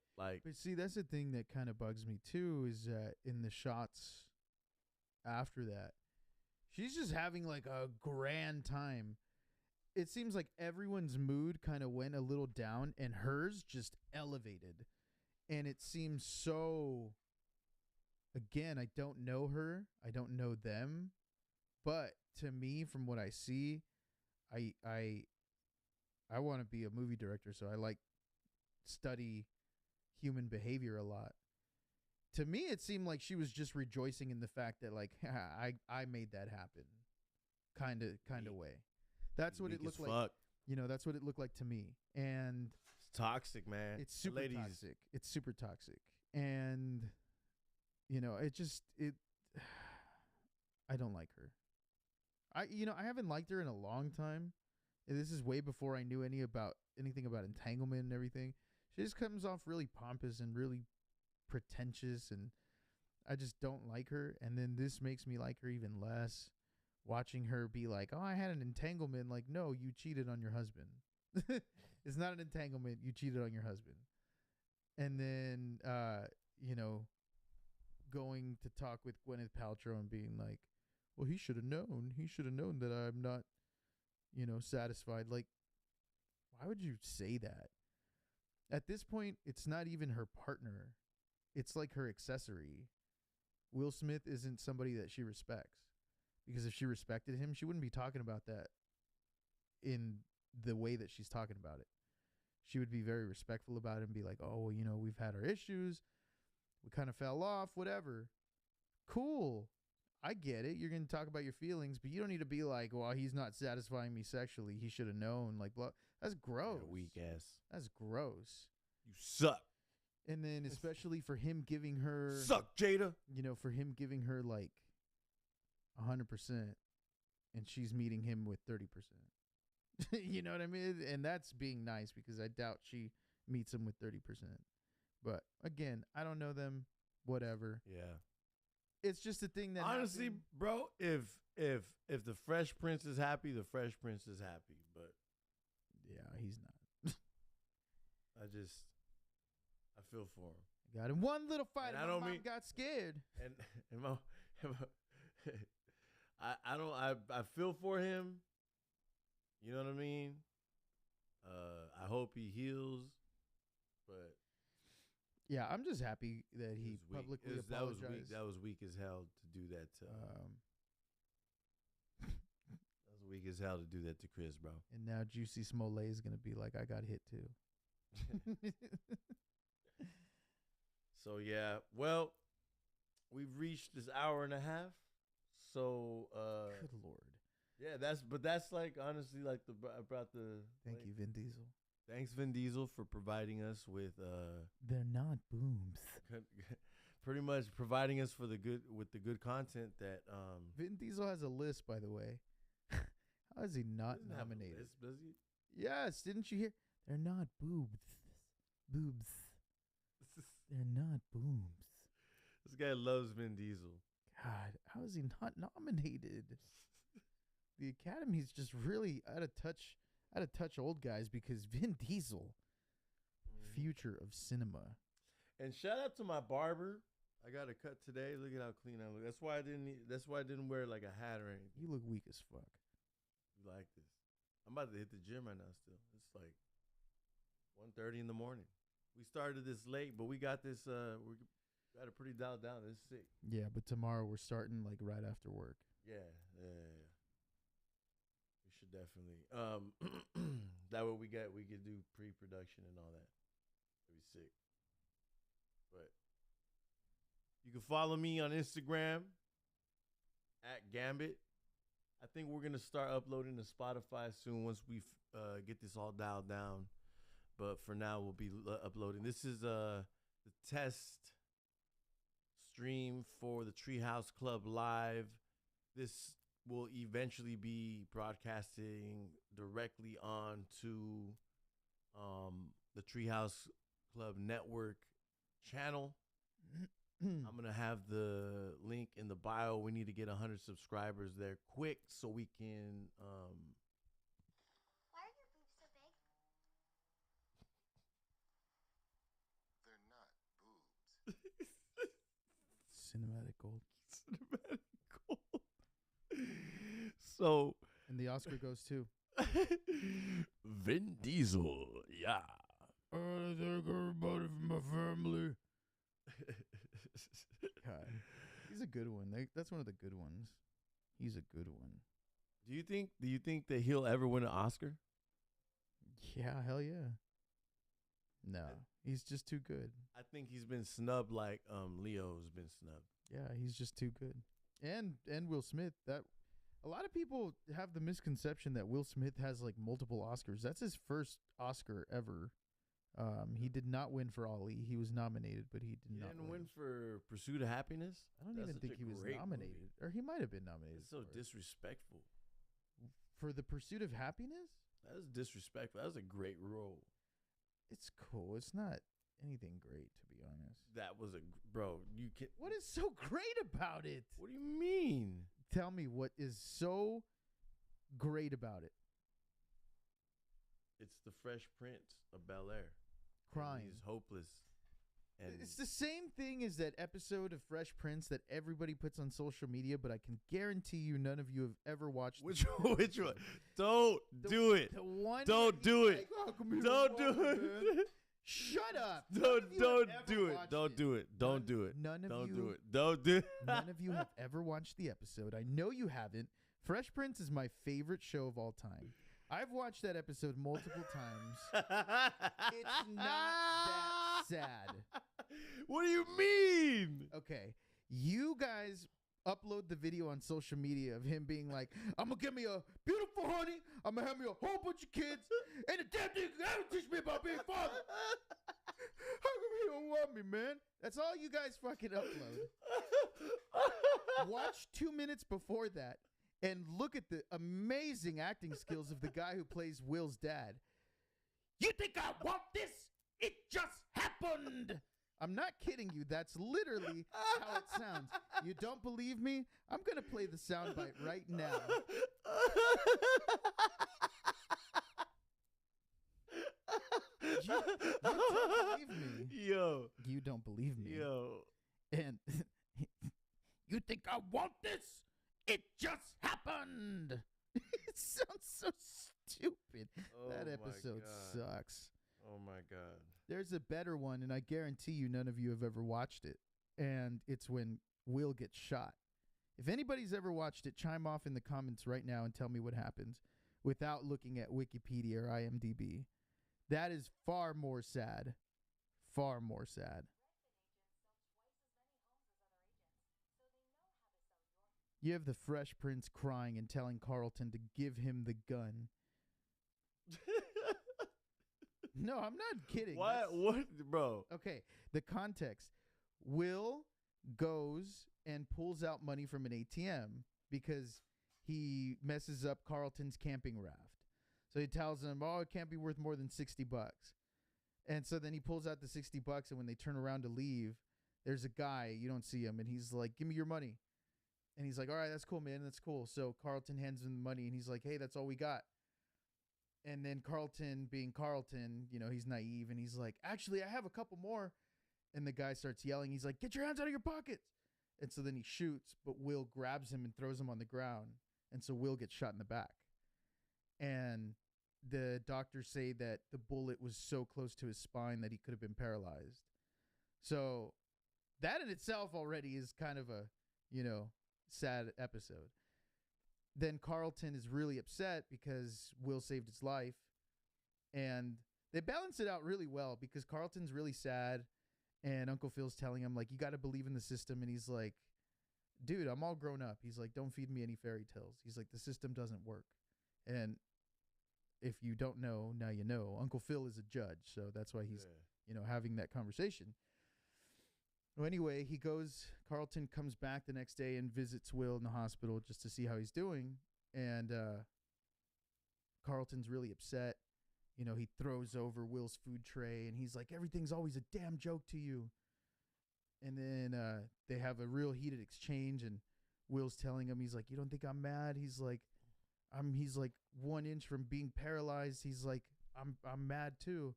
see, that's the thing that kind of bugs me too, is that in the shots after that, she's just having like a grand time. It seems like everyone's mood kind of went a little down and hers just elevated. And it seems so, again, I don't know her. I don't know them. But to me, from what I see, I want to be a movie director, so I like study human behavior a lot. To me, it seemed like she was just rejoicing in the fact that, like, I made that happen, kind of way. That's what it looked like. Fuck. You know, that's what it looked like to me. And It's toxic, man. it's super toxic. It's super toxic. And, you know, I don't like her. I haven't liked her in a long time. And this is way before I knew anything about entanglement and everything. She just comes off really pompous and really pretentious, and I just don't like her. And then this makes me like her even less, watching her be like, "Oh, I had an entanglement." Like, no, you cheated on your husband. It's not an entanglement. You cheated on your husband. And then, going to talk with Gwyneth Paltrow and being like, "Well, he should have known. He should have known that I'm not, satisfied." Like, why would you say that? At this point, it's not even her partner. It's like her accessory. Will Smith isn't somebody that she respects. Because if she respected him, she wouldn't be talking about that in the way that she's talking about it. She would be very respectful about it and be like, "Oh, well, we've had our issues. We kind of fell off, whatever." Cool. I get it. You're going to talk about your feelings, but you don't need to be like, "Well, he's not satisfying me sexually. He should have known." Like, blah. That's gross. Yeah, weak ass. That's gross. You suck. And then especially for him giving her, Suck, Jada. for him giving her like 100% and she's meeting him with 30%. You know what I mean? And that's being nice because I doubt she meets him with 30%. But again, I don't know them. Whatever. Yeah. It's just a thing that honestly, happened. bro, if the Fresh Prince is happy, the Fresh Prince is happy. But yeah, he's not. I feel for him. Got in one little fight And and I my don't mom mean- got scared. And I feel for him. You know what I mean? I hope he heals. But Yeah, I'm just happy that he it's weak. publicly That was apologized. weak. That was weak as hell to do that to. That was weak as hell to do that to Chris, bro. And now Juicy Smollett is gonna be like, "I got hit too." So yeah, well, we've reached this hour and a half. So Good Lord. yeah, that's like honestly like about the. Thank you, Vin Diesel. Thanks, Vin Diesel, for providing us with They're not booms. pretty much providing us with the good content that Vin Diesel has a list, by the way. How is he not doesn't have a nominated? list, does he? Yes, didn't you hear? They're not boobs. Boobs. They're not booms. This guy loves Vin Diesel. God, how is he not nominated? The Academy's just really out of touch old guys because Vin Diesel, future of cinema. And shout out to my barber. I got a cut today. Look at how clean I look. That's why I didn't wear like a hat or anything. You look weak as fuck. You like this? I'm about to hit the gym right now. Still, it's like 1:30 in the morning. We started this late, but we got this. We got it pretty dialed down. It's sick. Yeah, but tomorrow we're starting like right after work. Yeah. We should definitely. That way we could do pre-production and all that. It'd be sick. But you can follow me on Instagram at Ghambit. I think we're gonna start uploading to Spotify soon once we get this all dialed down. But for now, we'll be uploading. This is the test stream for the Treehouse Club Live. This will eventually be broadcasting directly onto the Treehouse Club Network channel. I'm going to have the link in the bio. We need to get 100 subscribers there quick so we can... Why are your boobs so big? They're not boobs. Cinematic gold. cinematic gold. So... And the Oscar goes too. Vin Diesel, yeah. I thank everybody from my family. God, he's a good one. That's one of the good ones. He's a good one. Do you think that he'll ever win an Oscar? Yeah, hell yeah. No, he's just too good. I think he's been snubbed like Leo's been snubbed. Yeah, he's just too good. And Will Smith. That a lot of people have the misconception that Will Smith has like multiple Oscars. That's his first Oscar ever. He did not win for Ali. He was nominated, but he did not Didn't win for Pursuit of Happiness. I don't That's even such think a he was great nominated, movie. or he might have been nominated. It's so for it. disrespectful. For The Pursuit of Happiness. That was disrespectful. That was a great role. It's cool. It's not anything great, to be honest. That was bro. You can. What is so great about it? What do you mean? Tell me what is so great about it. It's the Fresh Prince of Bel-Air. Crying. And he's hopeless. And It's the same thing as that episode of Fresh Prince that everybody puts on social media, but I can guarantee you none of you have ever watched. which one? Don't do it. The one Don't where do he's it. like, "Oh, come here, Don't do mama, man." it. Shut up. None Don't of you have ever do it. watched Don't do it. Don't do it. None of Don't you. do it. Don't do it. None of you have ever watched the episode. I know you haven't. Fresh Prince is my favorite show of all time. I've watched that episode multiple times. It's not that sad. What do you mean? Okay, you guys upload the video on social media of him being like, "I'm gonna get me a beautiful honey. I'm gonna have me a whole bunch of kids, and the damn thing you gotta teach me about being a father. How come you don't want me, man?" That's all you guys fucking upload. Watch 2 minutes before that and look at the amazing acting skills of the guy who plays Will's dad. You think I want this? It just happened. I'm not kidding you. That's literally how it sounds. You don't believe me? I'm going to play the soundbite right now. You don't believe me. Yo. You don't believe me. Yo. And you think I want this? It just happened. It sounds so stupid. Oh That my episode God. sucks. Oh my God. There's a better one, and I guarantee you none of you have ever watched it. And it's when Will gets shot. If anybody's ever watched it, chime off in the comments right now and tell me what happens without looking at Wikipedia or IMDb. That is far more sad. Far more sad. You have the Fresh Prince crying and telling Carlton to give him the gun. No, I'm not kidding. What? What, bro? Okay, the context. Will goes and pulls out money from an ATM because he messes up Carlton's camping raft. So he tells him, "Oh, it can't be worth more than $60." And so then he pulls out the $60, and when they turn around to leave, there's a guy, you don't see him, and he's like, "Give me your money." And he's like, "All right, that's cool, man. That's cool." So Carlton hands him the money, and he's like, "Hey, that's all we got." And then Carlton, being Carlton, you know, he's naive, and he's like, "Actually, I have a couple more." And the guy starts yelling. He's like, "Get your hands out of your pockets." And so then he shoots, but Will grabs him and throws him on the ground. And so Will gets shot in the back. And the doctors say that the bullet was so close to his spine that he could have been paralyzed. So that in itself already is kind of a, you know, sad episode. Then Carlton is really upset because Will saved his life. And they balance it out really well because Carlton's really sad. And Uncle Phil's telling him, like, you got to believe in the system. And he's like, "Dude, I'm all grown up." He's like, "Don't feed me any fairy tales." He's like, "The system doesn't work." And if you don't know, now you know. Uncle Phil is a judge. So that's why he's, you know, having that conversation. Well, anyway, he goes, Carlton comes back the next day and visits Will in the hospital just to see how he's doing. And Carlton's really upset. You know, he throws over Will's food tray and he's like, "Everything's always a damn joke to you." And then they have a real heated exchange and Will's telling him, he's like, "You don't think I'm mad?" He's like, he's like 1 inch from being paralyzed. He's like, I'm mad too.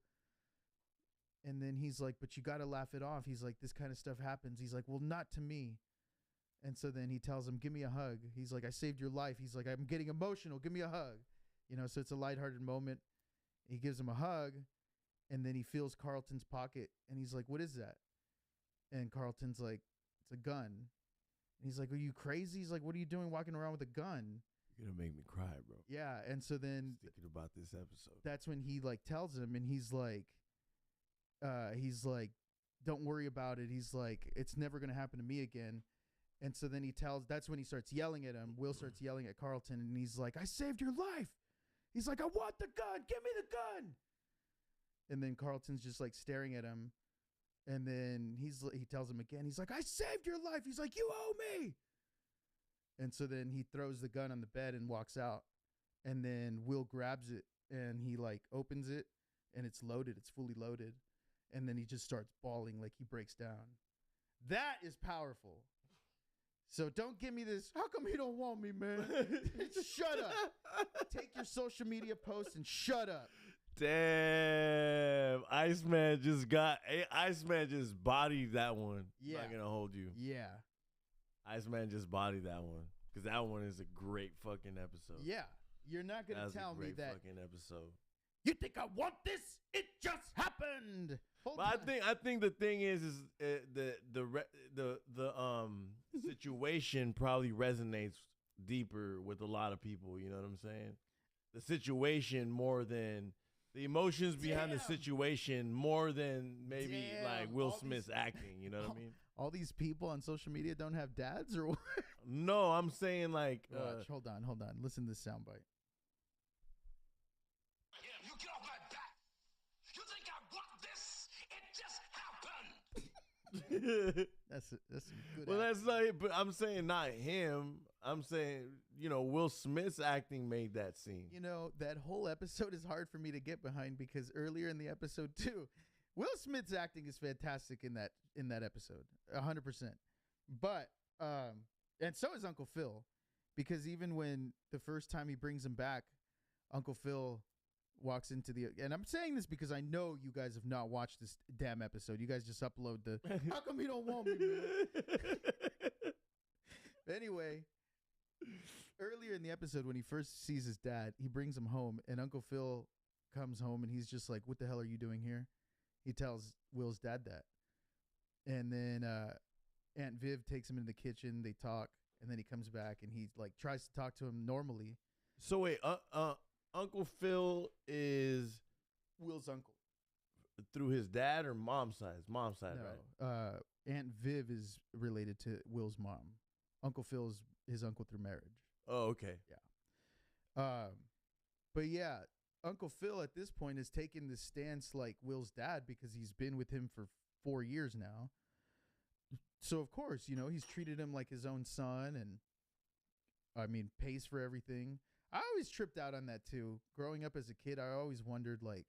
And then he's like, "But you got to laugh it off." He's like, "This kind of stuff happens." He's like, "Well, not to me." And so then he tells him, "Give me a hug." He's like, "I saved your life." He's like, "I'm getting emotional. Give me a hug." You know, so it's a lighthearted moment. He gives him a hug, and then he feels Carlton's pocket, and he's like, "What is that?" And Carlton's like, "It's a gun." And he's like, "Are you crazy?" He's like, "What are you doing walking around with a gun?" You're gonna make me cry, bro. Yeah, and so then Thinking about this episode. that's when he like tells him, and he's like, "Don't worry about it." He's like, "It's never gonna happen to me again." And so then that's when he starts yelling at him. Will starts yelling at Carlton, and he's like, "I saved your life." He's like, "I want the gun. Give me the gun." And then Carlton's just like staring at him. And then he tells him again, he's like, "I saved your life." He's like, "You owe me." And so then he throws the gun on the bed and walks out. And then Will grabs it and he like opens it and it's loaded. It's fully loaded. And then he just starts bawling like he breaks down. That is powerful. So don't give me this. How come he don't want me, man? Shut up. Take your social media posts and shut up. Damn, Iceman just bodied that one. Yeah. Not gonna hold you. Yeah. Iceman just bodied that one because that one is a great fucking episode. Yeah. You're not gonna That's tell a me great that. fucking episode. You think I want this? It just happened. Hold But on. I think the thing is the situation probably resonates deeper with a lot of people. You know what I'm saying? The situation more than the emotions behind the Damn. situation more than maybe like Damn. Will All Smith's these- acting. You know what I mean? All these people on social media don't have dads or what? No, I'm saying like Watch, hold on. Listen to this soundbite. You get off my back. You think I want this? It just happened. That's some good. well, acting. that's like, but I'm saying not him. I'm saying Will Smith's acting made that scene. You know, that whole episode is hard for me to get behind because earlier in the episode too, Will Smith's acting is fantastic in that episode, 100%. But and so is Uncle Phil, because even when the first time he brings him back, Uncle Phil walks into and I'm saying this because I know you guys have not watched this damn episode. You guys just upload the how come he don't want me, man? Anyway, earlier in the episode when he first sees his dad, he brings him home and Uncle Phil comes home and he's just like, what the hell are you doing here? He tells Will's dad that. And then Aunt Viv takes him into the kitchen, they talk, and then he comes back and he like tries to talk to him normally. So wait, Uncle Phil is Will's uncle. through his dad or mom's side? His mom's side, No, right? Aunt Viv is related to Will's mom. Uncle Phil's his uncle through marriage. Oh, okay. But yeah, Uncle Phil at this point has taken this stance like Will's dad because he's been with him for 4 years now. So of course, he's treated him like his own son and I mean, pays for everything. I always tripped out on that too. Growing up as a kid, I always wondered like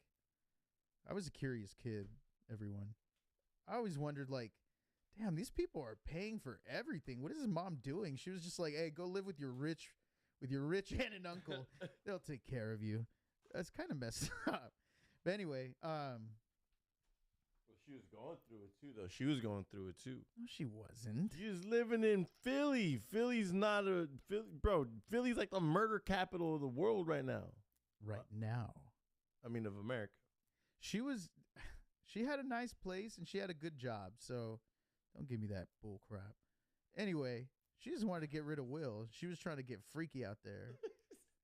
I was a curious kid, everyone. I always wondered like, damn, these people are paying for everything. What is his mom doing? She was just like, hey, go live with your rich aunt and uncle. They'll take care of you. That's kind of messed up. But anyway, Well, she was going through it too, though. She was going through it too. no, she wasn't. She was living in Philly. Philly's not Philly's like the murder capital of the world right now. Right now. I mean, of America. She had a nice place and she had a good job. So don't give me that bull crap. Anyway, she just wanted to get rid of Will. She was trying to get freaky out there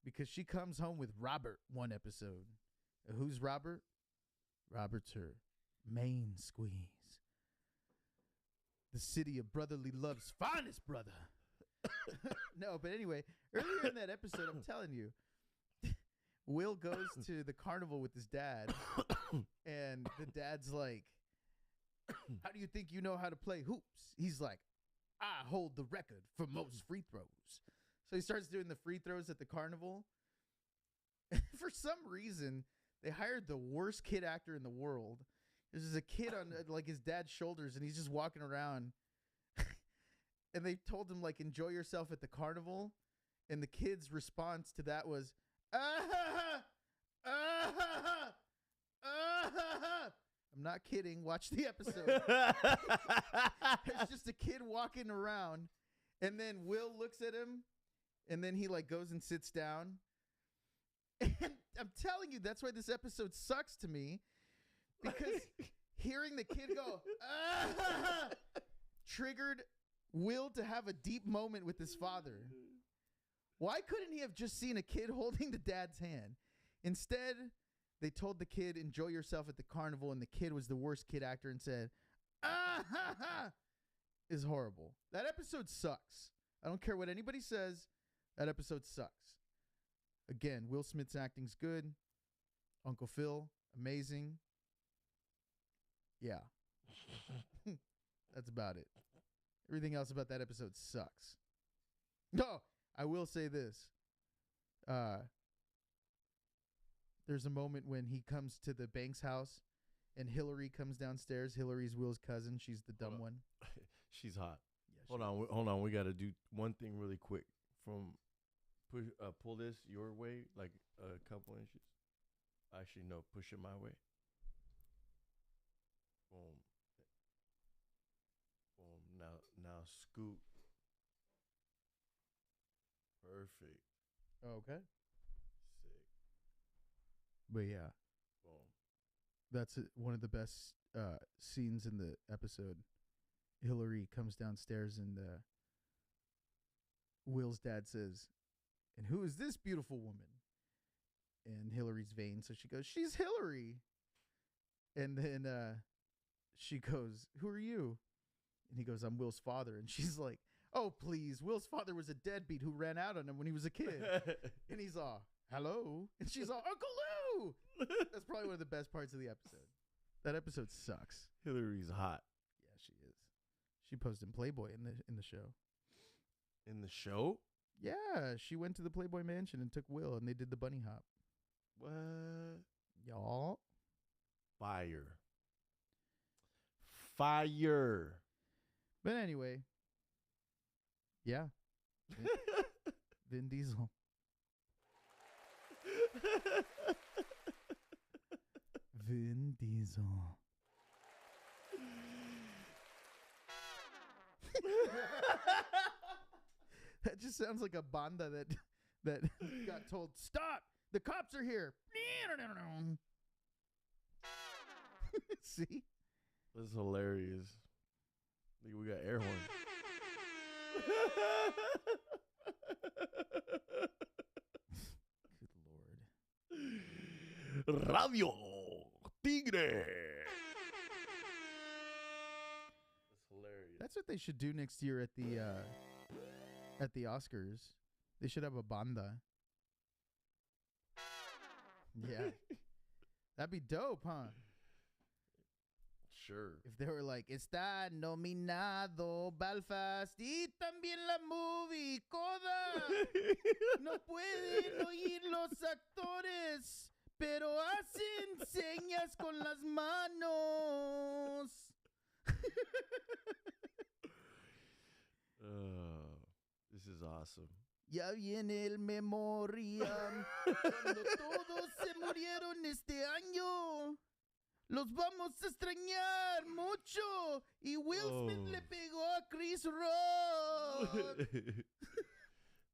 because she comes home with Robert one episode. Who's Robert? Robert's her main squeeze. The city of brotherly love's finest brother. No, but anyway, earlier in that episode, I'm telling you, Will goes to the carnival with his dad, and the dad's like, how do you think you know how to play hoops? He's like, I hold the record for most free throws. So he starts doing the free throws at the carnival. For some reason, they hired the worst kid actor in the world. There's just a kid on like his dad's shoulders, and he's just walking around. And they told him like, enjoy yourself at the carnival. And the kid's response to that was, I'm not kidding. Watch the episode. There's just a kid walking around, and then Will looks at him, and then he like goes and sits down. And I'm telling you, that's why this episode sucks to me, because hearing the kid go triggered Will to have a deep moment with his father. Why couldn't he have just seen a kid holding the dad's hand? Instead, they told the kid, enjoy yourself at the carnival, and the kid was the worst kid actor and said, is horrible. That episode sucks. I don't care what anybody says. That episode sucks. Again, Will Smith's acting's good. Uncle Phil, amazing. Yeah. That's about it. Everything else about that episode sucks. No, I will say this. There's a moment when he comes to the Banks house and Hillary comes downstairs. Hillary's Will's cousin. She's the dumb one. She's hot. Yeah, Hold on. We got to do one thing really quick. Pull this your way, like a couple inches. Actually, no, push it my way. Boom. Boom. Now scoot. Perfect. Okay. Sick. But yeah, Boom. that's one of the best scenes in the episode. Hillary comes downstairs and Will's dad says, "And who is this beautiful woman?" And Hillary's vain, so she goes, "She's Hillary." And then she goes, "Who are you?" And he goes, "I'm Will's father." And she's like, "Oh, please. Will's father was a deadbeat who ran out on him when he was a kid." And he's all, "Hello?" And she's all, "Uncle Lou!" That's probably one of the best parts of the episode. That episode sucks. Hillary's hot. Yeah, she is. She posed in Playboy in the show. In the show? Yeah, she went to the Playboy Mansion and took Will, and they did the bunny hop. What? Y'all. Fire. Fire. But anyway, yeah. Vin Diesel. Vin Diesel. That just sounds like a banda that got told, "Stop! The cops are here." See? That's hilarious. Nigga, we got air horn. Good Lord. Radio Tigre. That's hilarious. That's what they should do next year at the Oscars. They should have a banda. Yeah. That'd be dope, huh? Sure. If they were like, "Está nominado Belfast y también la movie Coda. No pueden oír los actores, pero hacen señas con las manos." This is awesome. Ya viene el memoriam. Cuando todos se murieron este año, los vamos a extrañar mucho. Y Will Smith le pegó a Chris Rock.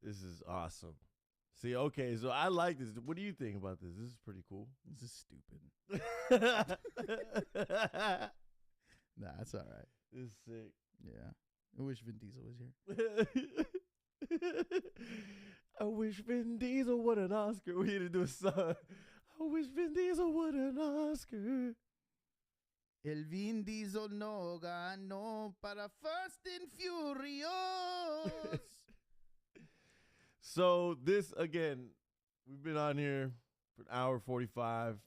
This is awesome. See, okay, so I like this. What do you think about this? This is pretty cool. This is stupid. Nah, it's all right. This is sick. Yeah. I wish Vin Diesel was here. I wish Vin Diesel would an Oscar. We need to do a song. I wish Vin Diesel would an Oscar. El Vin Diesel no ganó para Fast and Furious. So this, again, we've been on here for an hour 45.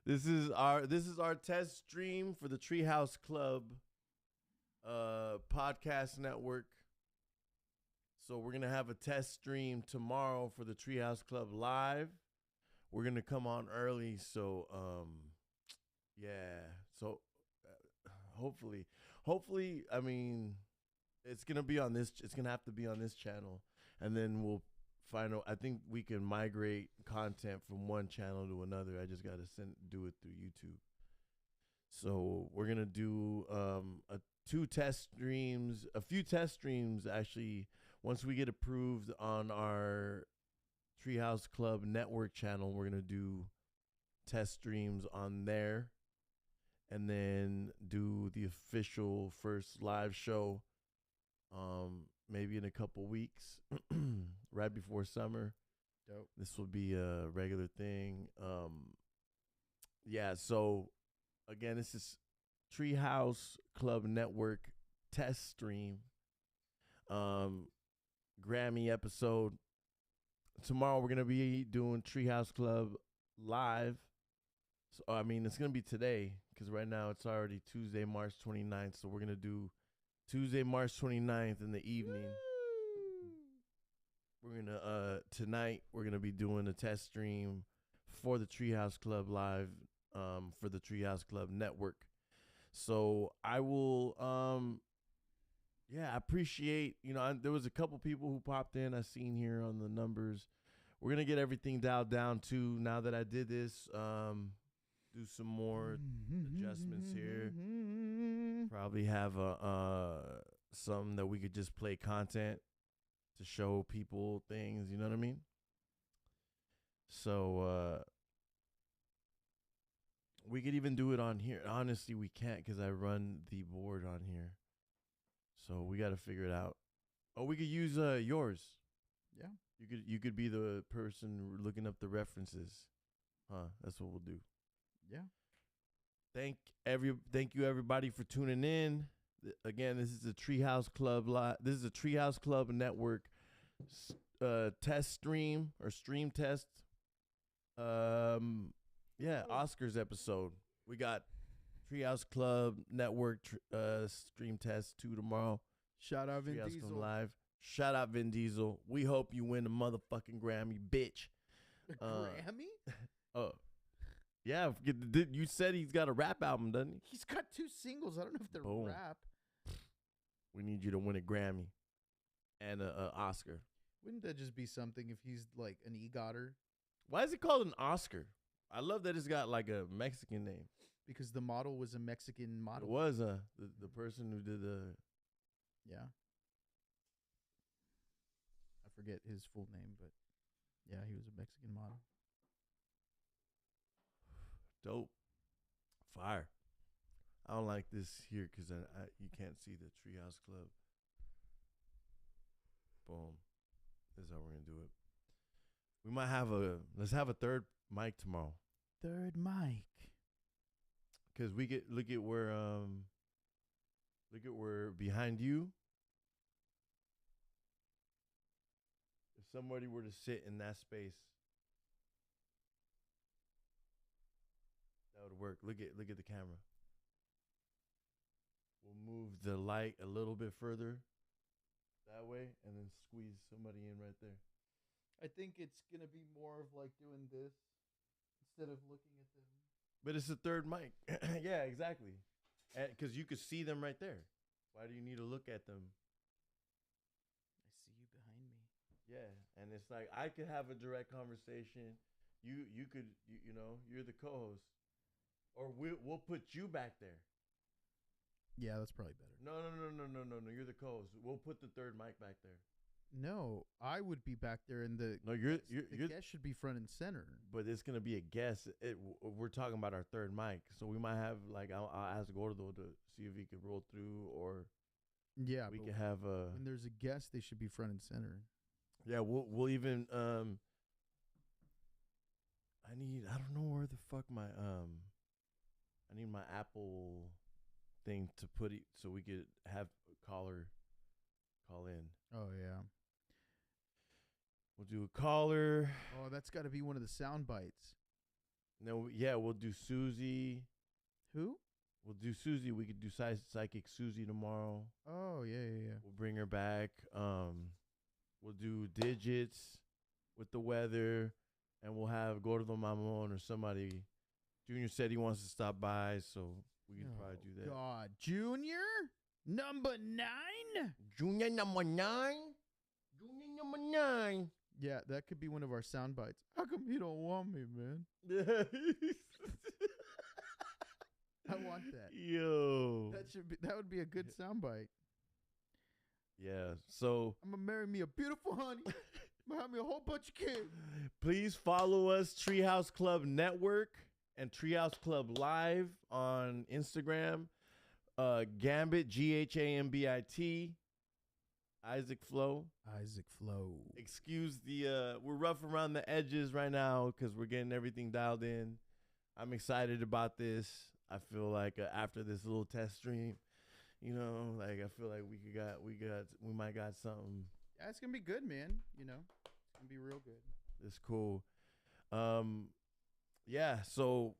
This is our test stream for the Treehouse Club podcast network. So we're gonna have a test stream tomorrow for the Treehouse Club Live. We're gonna come on early, so yeah. So hopefully, I mean, it's gonna be on this. It's gonna have to be on this channel, and then we'll find out. I think we can migrate content from one channel to another. I just gotta do it through YouTube. So we're gonna do a few test streams actually. Once we get approved on our Treehouse Club network channel, we're going to do test streams on there and then do the official first live show maybe in a couple weeks, right before summer. Dope. This will be a regular thing. Yeah, so again, this is Treehouse Club Network test stream. Grammy episode. Tomorrow we're going to be doing Treehouse Club Live. So, I mean, it's going to be today because right now it's already Tuesday, March 29th. So we're going to do Tuesday, March 29th in the evening. Woo! We're going to, tonight, we're going to be doing a test stream for the Treehouse Club Live, for the Treehouse Club Network. So I will, yeah, I appreciate, there was a couple people who popped in. I seen here on the numbers. We're going to get everything dialed down too now that I did this. Do some more adjustments here. Probably have some that we could just play content to show people things, you know what I mean? So we could even do it on here. Honestly, we can't because I run the board on here. So we got to figure it out. Oh, we could use yours. Yeah. You could be the person looking up the references. That's what we'll do. Yeah. Thank you everybody for tuning in. Again, this is a Treehouse Club live. This is a Treehouse Club Network test stream or stream test. Oscars episode. We got Treehouse Club Network stream test 2 tomorrow. Shout out Vin Treehouse Diesel. Club Live. Shout out Vin Diesel. We hope you win a motherfucking Grammy, bitch. Grammy? Oh. Yeah, you said he's got a rap album, doesn't he? He's got 2 singles. I don't know if they're Boom. rap. We need you to win a Grammy and a Oscar. Wouldn't that just be something if he's like an EGOTer? Why is it called an Oscar? I love that it's got like a Mexican name. Because the model was a Mexican It model. was the person who did the... Yeah. I forget his full name, but yeah, he was a Mexican model. Dope. Fire. I don't like this here because you can't see the Treehouse Club. Boom. This is how we're going to do it. We might have let's have a third mic tomorrow. Third mic. Because we get, look at where behind you. If somebody were to sit in that space, that would work. Look at the camera. We'll move the light a little bit further that way and then squeeze somebody in right there. I think it's going to be more of like doing this instead of looking at them. But it's a third mic. Yeah, exactly. Because you could see them right there. Why do you need to look at them? I see you behind me. Yeah, and it's like I could have a direct conversation. You could, you're the co-host. Or we'll put you back there. Yeah, that's probably better. No. You're the co-host. We'll put the third mic back there. No, I would be back there, and the guest should be front and center. But it's gonna be a guest. We're talking about our third mic, so we might have like I'll ask Gordo to see if he could roll through, or yeah, we could have when there's a guest, they should be front and center. Yeah, we'll even I don't know where the fuck my I need my Apple thing to put it so we could have a caller call in. Oh yeah. We'll do a caller. Oh, that's got to be one of the sound bites. No, yeah, we'll do Susie. Who? We'll do Susie. We could do Psychic Susie tomorrow. Oh yeah. We'll bring her back. We'll do Digits with the weather, and we'll have Gordo Mamon or somebody. Junior said he wants to stop by, so we could probably do that. God, Junior number 9. Junior number 9. Junior number 9. Yeah, that could be one of our sound bites. How come you don't want me, man? I want that. Yo. That would be a good sound bite. Yeah. So I'm gonna marry me a beautiful honey. I'm gonna have me a whole bunch of kids. Please follow us, Treehouse Club Network and Treehouse Club Live on Instagram. Ghambit GHAMBIT. IsaacFlo. IsaacFlo. Excuse the we're rough around the edges right now because we're getting everything dialed in. I'm excited about this. I feel like after this little test stream, like I feel like we might got something. Yeah, it's gonna be good, man. It's gonna be real good. It's cool. Yeah, so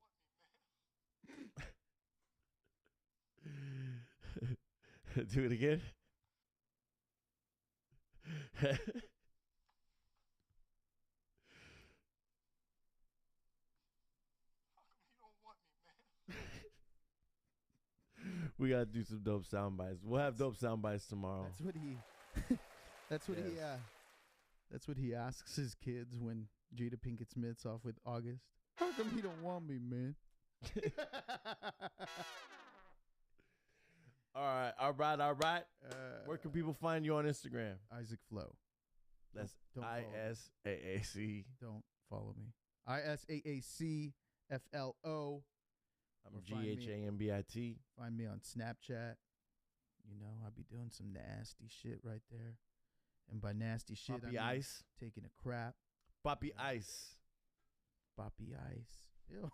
do it again. How come you don't want me, man? We gotta do some dope sound bites. We'll have dope sound bites tomorrow. That's what he. That's what he. Yes. That's what he asks his kids when Jada Pinkett Smith's off with August. How come he don't want me, man? All right. Where can people find you on Instagram? IsaacFlo. That's Don't follow me. ISAAC. Don't follow me. ISAACFLO. I'm Or find me- GHAMBIT. Find me on Snapchat. You know, I'll be doing some nasty shit right there. And by nasty shit, Poppy I mean Ice. taking a crap. Poppy Ice. Poppy Ice. Ew,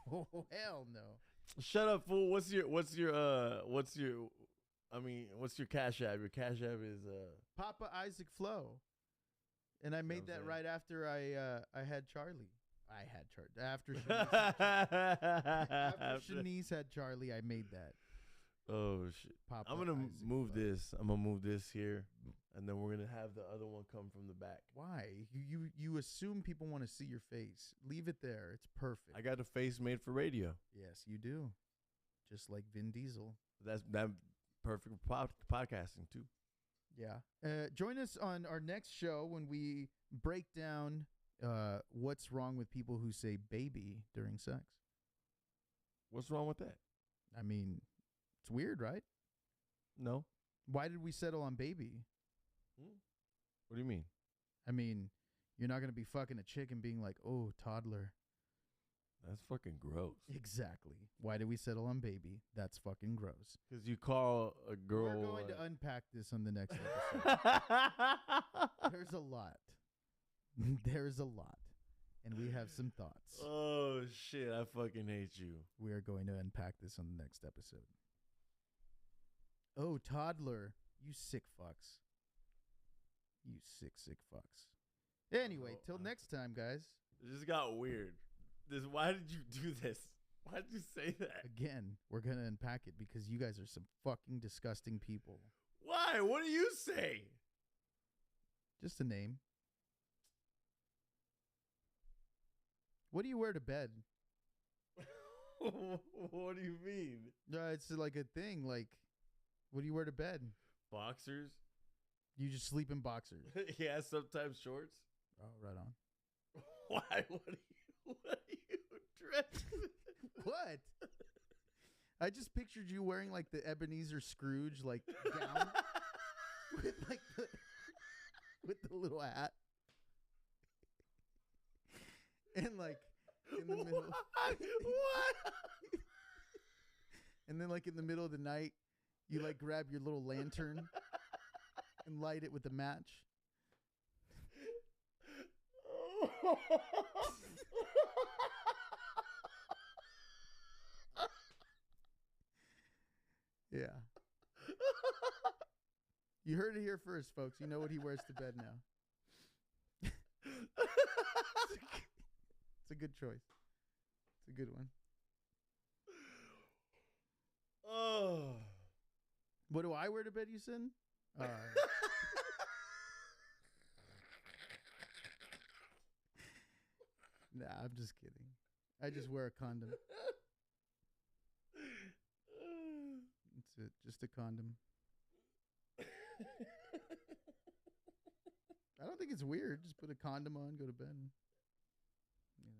hell no. Shut up, fool. What's your Cash App? Your Cash App is Papa Isaac Flo. And I made I'm that saying? right after I had Charlie. I had Charlie. After Shanice had Charlie, I made that. Oh shit. Papa I'm gonna Isaac move Flo. this. I'm gonna move this here, and then we're gonna have the other one come from the back. Why? You assume people want to see your face. Leave it there. It's perfect. I got a face made for radio. Yes, you do. Just like Vin Diesel. That's perfect for podcasting too. Yeah. Join us on our next show when we break down what's wrong with people who say baby during sex. What's wrong with that? I mean, it's weird, right? No. Why did we settle on baby? What do you mean? I mean, you're not going to be fucking a chick and being like, oh, toddler. That's fucking gross. Exactly. Why did we settle on baby? That's fucking gross. Because you call a girl. We're going to unpack this on the next episode. There's a lot. There's a lot. And we have some thoughts. Oh shit! I fucking hate you. We are going to unpack this on the next episode. Oh, toddler. You sick fucks. You sick fucks. Anyway, till next time, guys. It just got weird. Why did you do this? Why did you say that? Again, we're going to unpack it because you guys are some fucking disgusting people. Why? What do you say? Just a name. What do you wear to bed? What do you mean? It's like a thing. Like, what do you wear to bed? Boxers? You just sleep in boxers. Yeah, sometimes shorts. Oh, right on. Why? What are you dressed? What? I just pictured you wearing like the Ebenezer Scrooge like gown with like with the little hat. And like in the middle. What? And then like in the middle of the night, you like grab your little lantern and light it with a match. Yeah. You heard it here first, folks. You know what he wears to bed now. It's a good choice. It's a good one. Oh. What do I wear to bed, you said? Nah, I'm just kidding. I just wear a condom. That's it. Just a condom. I don't think it's weird. Just put a condom on, go to bed. You know,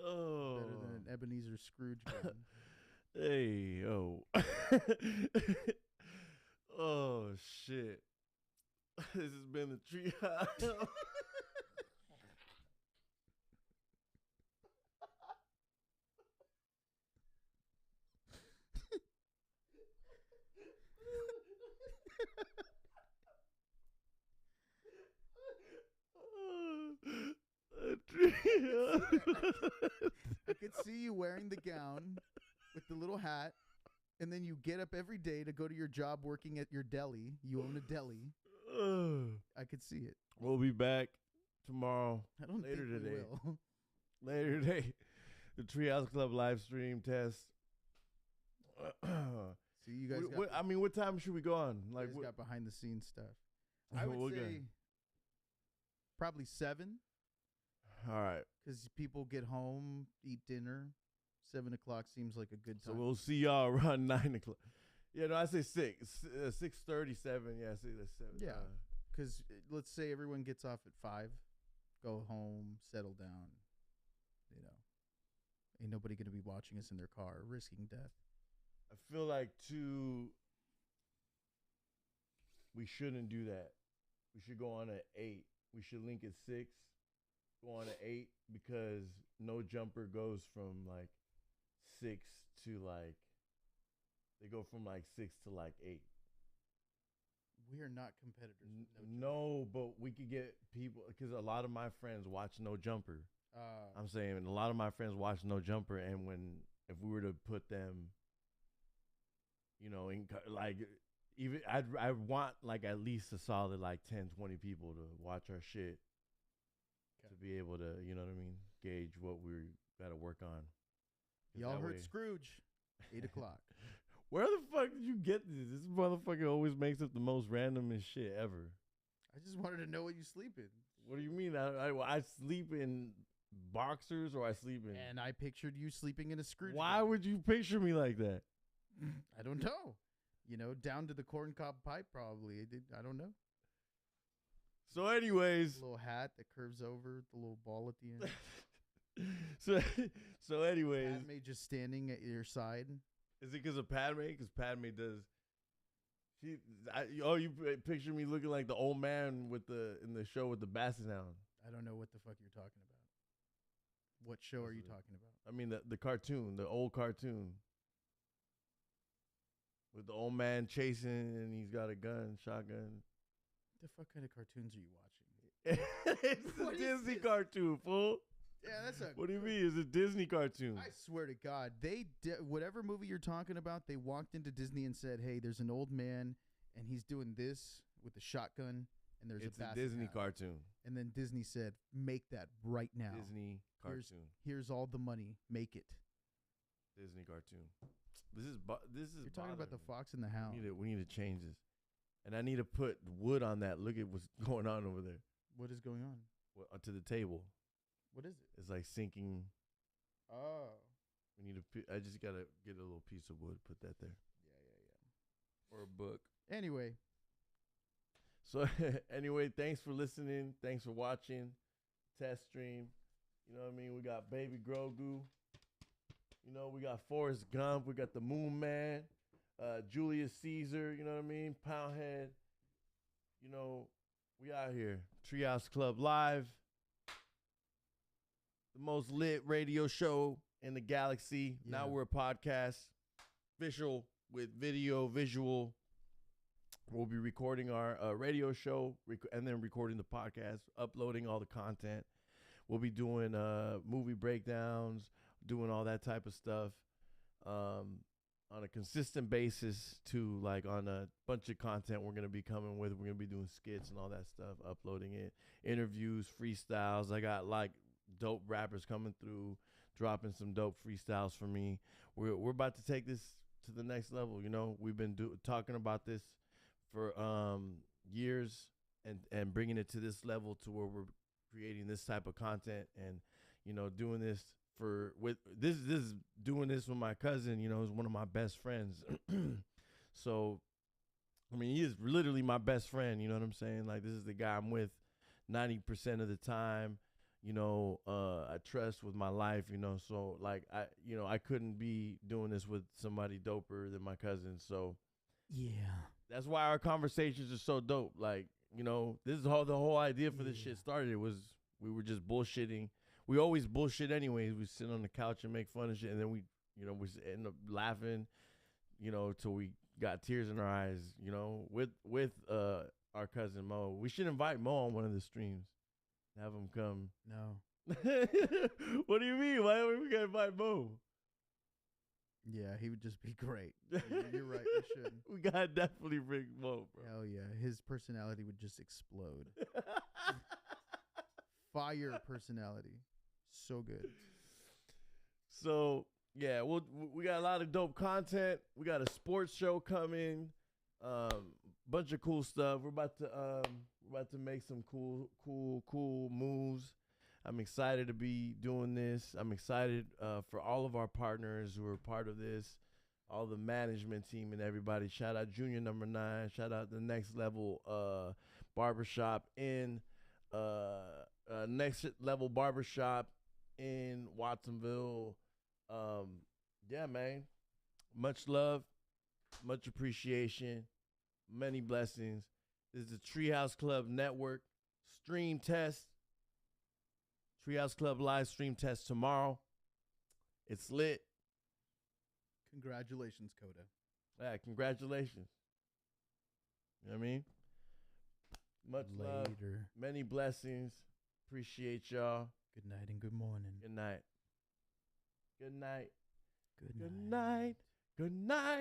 Oh. better than an Ebenezer Scrooge gun. Hey, oh. Oh, shit. This has been the Treehouse. I could see you wearing the gown with the little hat, and then you get up every day to go to your job working at your deli. You own a deli. I could see it. We'll be back tomorrow. I don't Later think today. we will. Later today. The Treehouse Club live stream test. See, you guys what time should we go on? like Like, got behind the scenes stuff. I would We'll go. say probably 7, all right. because people get home, eat dinner. 7 o'clock seems like a good So time. we'll see y'all around 9 o'clock. Yeah, no, I say 6:37. Yeah, I say that's 7. Yeah. Because let's say everyone gets off at 5, go home, settle down. You know, ain't nobody going to be watching us in their car, risking death. I feel like we shouldn't do that. We should go on at 8. We should link at 6, go on at 8, because No Jumper goes from like 6 to like, they go from like 6 to like 8. We are not competitors. No, but we could get people, because a lot of my friends watch No Jumper. I'm saying a lot of my friends watch No Jumper, and if we were to put them, you know, in like, even I want like at least a solid like 10, 20 people to watch our shit, to be able to, you know what I mean, gauge what we got to work on. Y'all heard Scrooge, 8 o'clock. Where the fuck did you get this? This motherfucker always makes up the most randomest shit ever. I just wanted to know what you sleep in. What do you mean? I sleep in boxers, or I sleep in... And I pictured you sleeping in a Scrooge. Why would you picture me like that? I don't know. You know, down to the corncob pipe probably. I don't know. So anyways... A little hat that curves over, the little ball at the end. so anyways... Padme just standing at your side. Is it because of Padme? Because Padme does... you picture me looking like the old man in the show with the basset hound. I don't know what the fuck you're talking about. What show are you talking about? I mean, the cartoon, the old cartoon. With the old man chasing, and he's got a gun, shotgun. The fuck kind of cartoons are you watching? It's a Disney cartoon, fool. Yeah, that's a... What do you mean? It's a Disney cartoon. I swear to God, whatever movie you're talking about, they walked into Disney and said, "Hey, there's an old man, and he's doing this with a shotgun, and there's it's a a Disney cartoon." And then Disney said, "Make that right now." Disney cartoon. Here's all the money. Make it. Disney cartoon. This is. You're talking about the Fox and the Hound. We need to change this, and I need to put wood on that. Look at what's going on over there. What is going on? To the table. What is it? It's like sinking. Oh. We need I just gotta get a little piece of wood, put that there. Yeah. Or a book. Anyway. So anyway, thanks for listening. Thanks for watching. Test stream. You know what I mean? We got Baby Grogu. You know, we got Forrest Gump. We got the Moon Man. Julius Caesar. You know what I mean? Poundhead. You know, we out here. Treehouse Club Live. The most lit radio show in the galaxy. Yeah. Now we're a podcast. Official with video, visual. We'll be recording our radio show and then recording the podcast, uploading all the content. We'll be doing movie breakdowns, doing all that type of stuff on a consistent basis too, like on a bunch of content we're going to be coming with. We're going to be doing skits and all that stuff, uploading it, interviews, freestyles. I got like dope rappers coming through, dropping some dope freestyles for me. We're about to take this to the next level. You know, we've been talking about this for years and bringing it to this level to where we're creating this type of content and, you know, doing this doing this with my cousin, you know, is one of my best friends. So, I mean, he is literally my best friend. You know what I'm saying? Like, this is the guy I'm with 90% of the time. You know, I trust with my life, you know, so like I couldn't be doing this with somebody doper than my cousin. So yeah, that's why our conversations are so dope. Like, you know, this is how the whole idea for this shit started. It was, we were just bullshitting. We always bullshit anyways. We sit on the couch and make fun of shit. And then we end up laughing, you know, till we got tears in our eyes, you know, with our cousin Mo. We should invite Mo on one of the streams. Have him come. No. What do you mean? Why are we gonna invite Mo? Yeah, he would just be great. You're right. We should. We gotta definitely bring Mo, bro. Hell yeah, his personality would just explode. Fire personality, so good. So yeah, we got a lot of dope content. We got a sports show coming. Bunch of cool stuff. We're about to make some cool moves. I'm excited to be doing this. I'm excited for all of our partners who are part of this. all the management team and everybody. Shout out Junior Number 9. Shout out the Next Level Barbershop in Next Level Barbershop in Watsonville. Yeah, man. Much love, much appreciation, many blessings. This is the Treehouse Club Network stream test. Treehouse Club live stream test tomorrow. It's lit. Congratulations, Coda. Yeah, congratulations. You know what I mean? Much love, Later. many blessings. Appreciate y'all. Good night and good morning. Good night. Good night. Good Good night. night. Good night.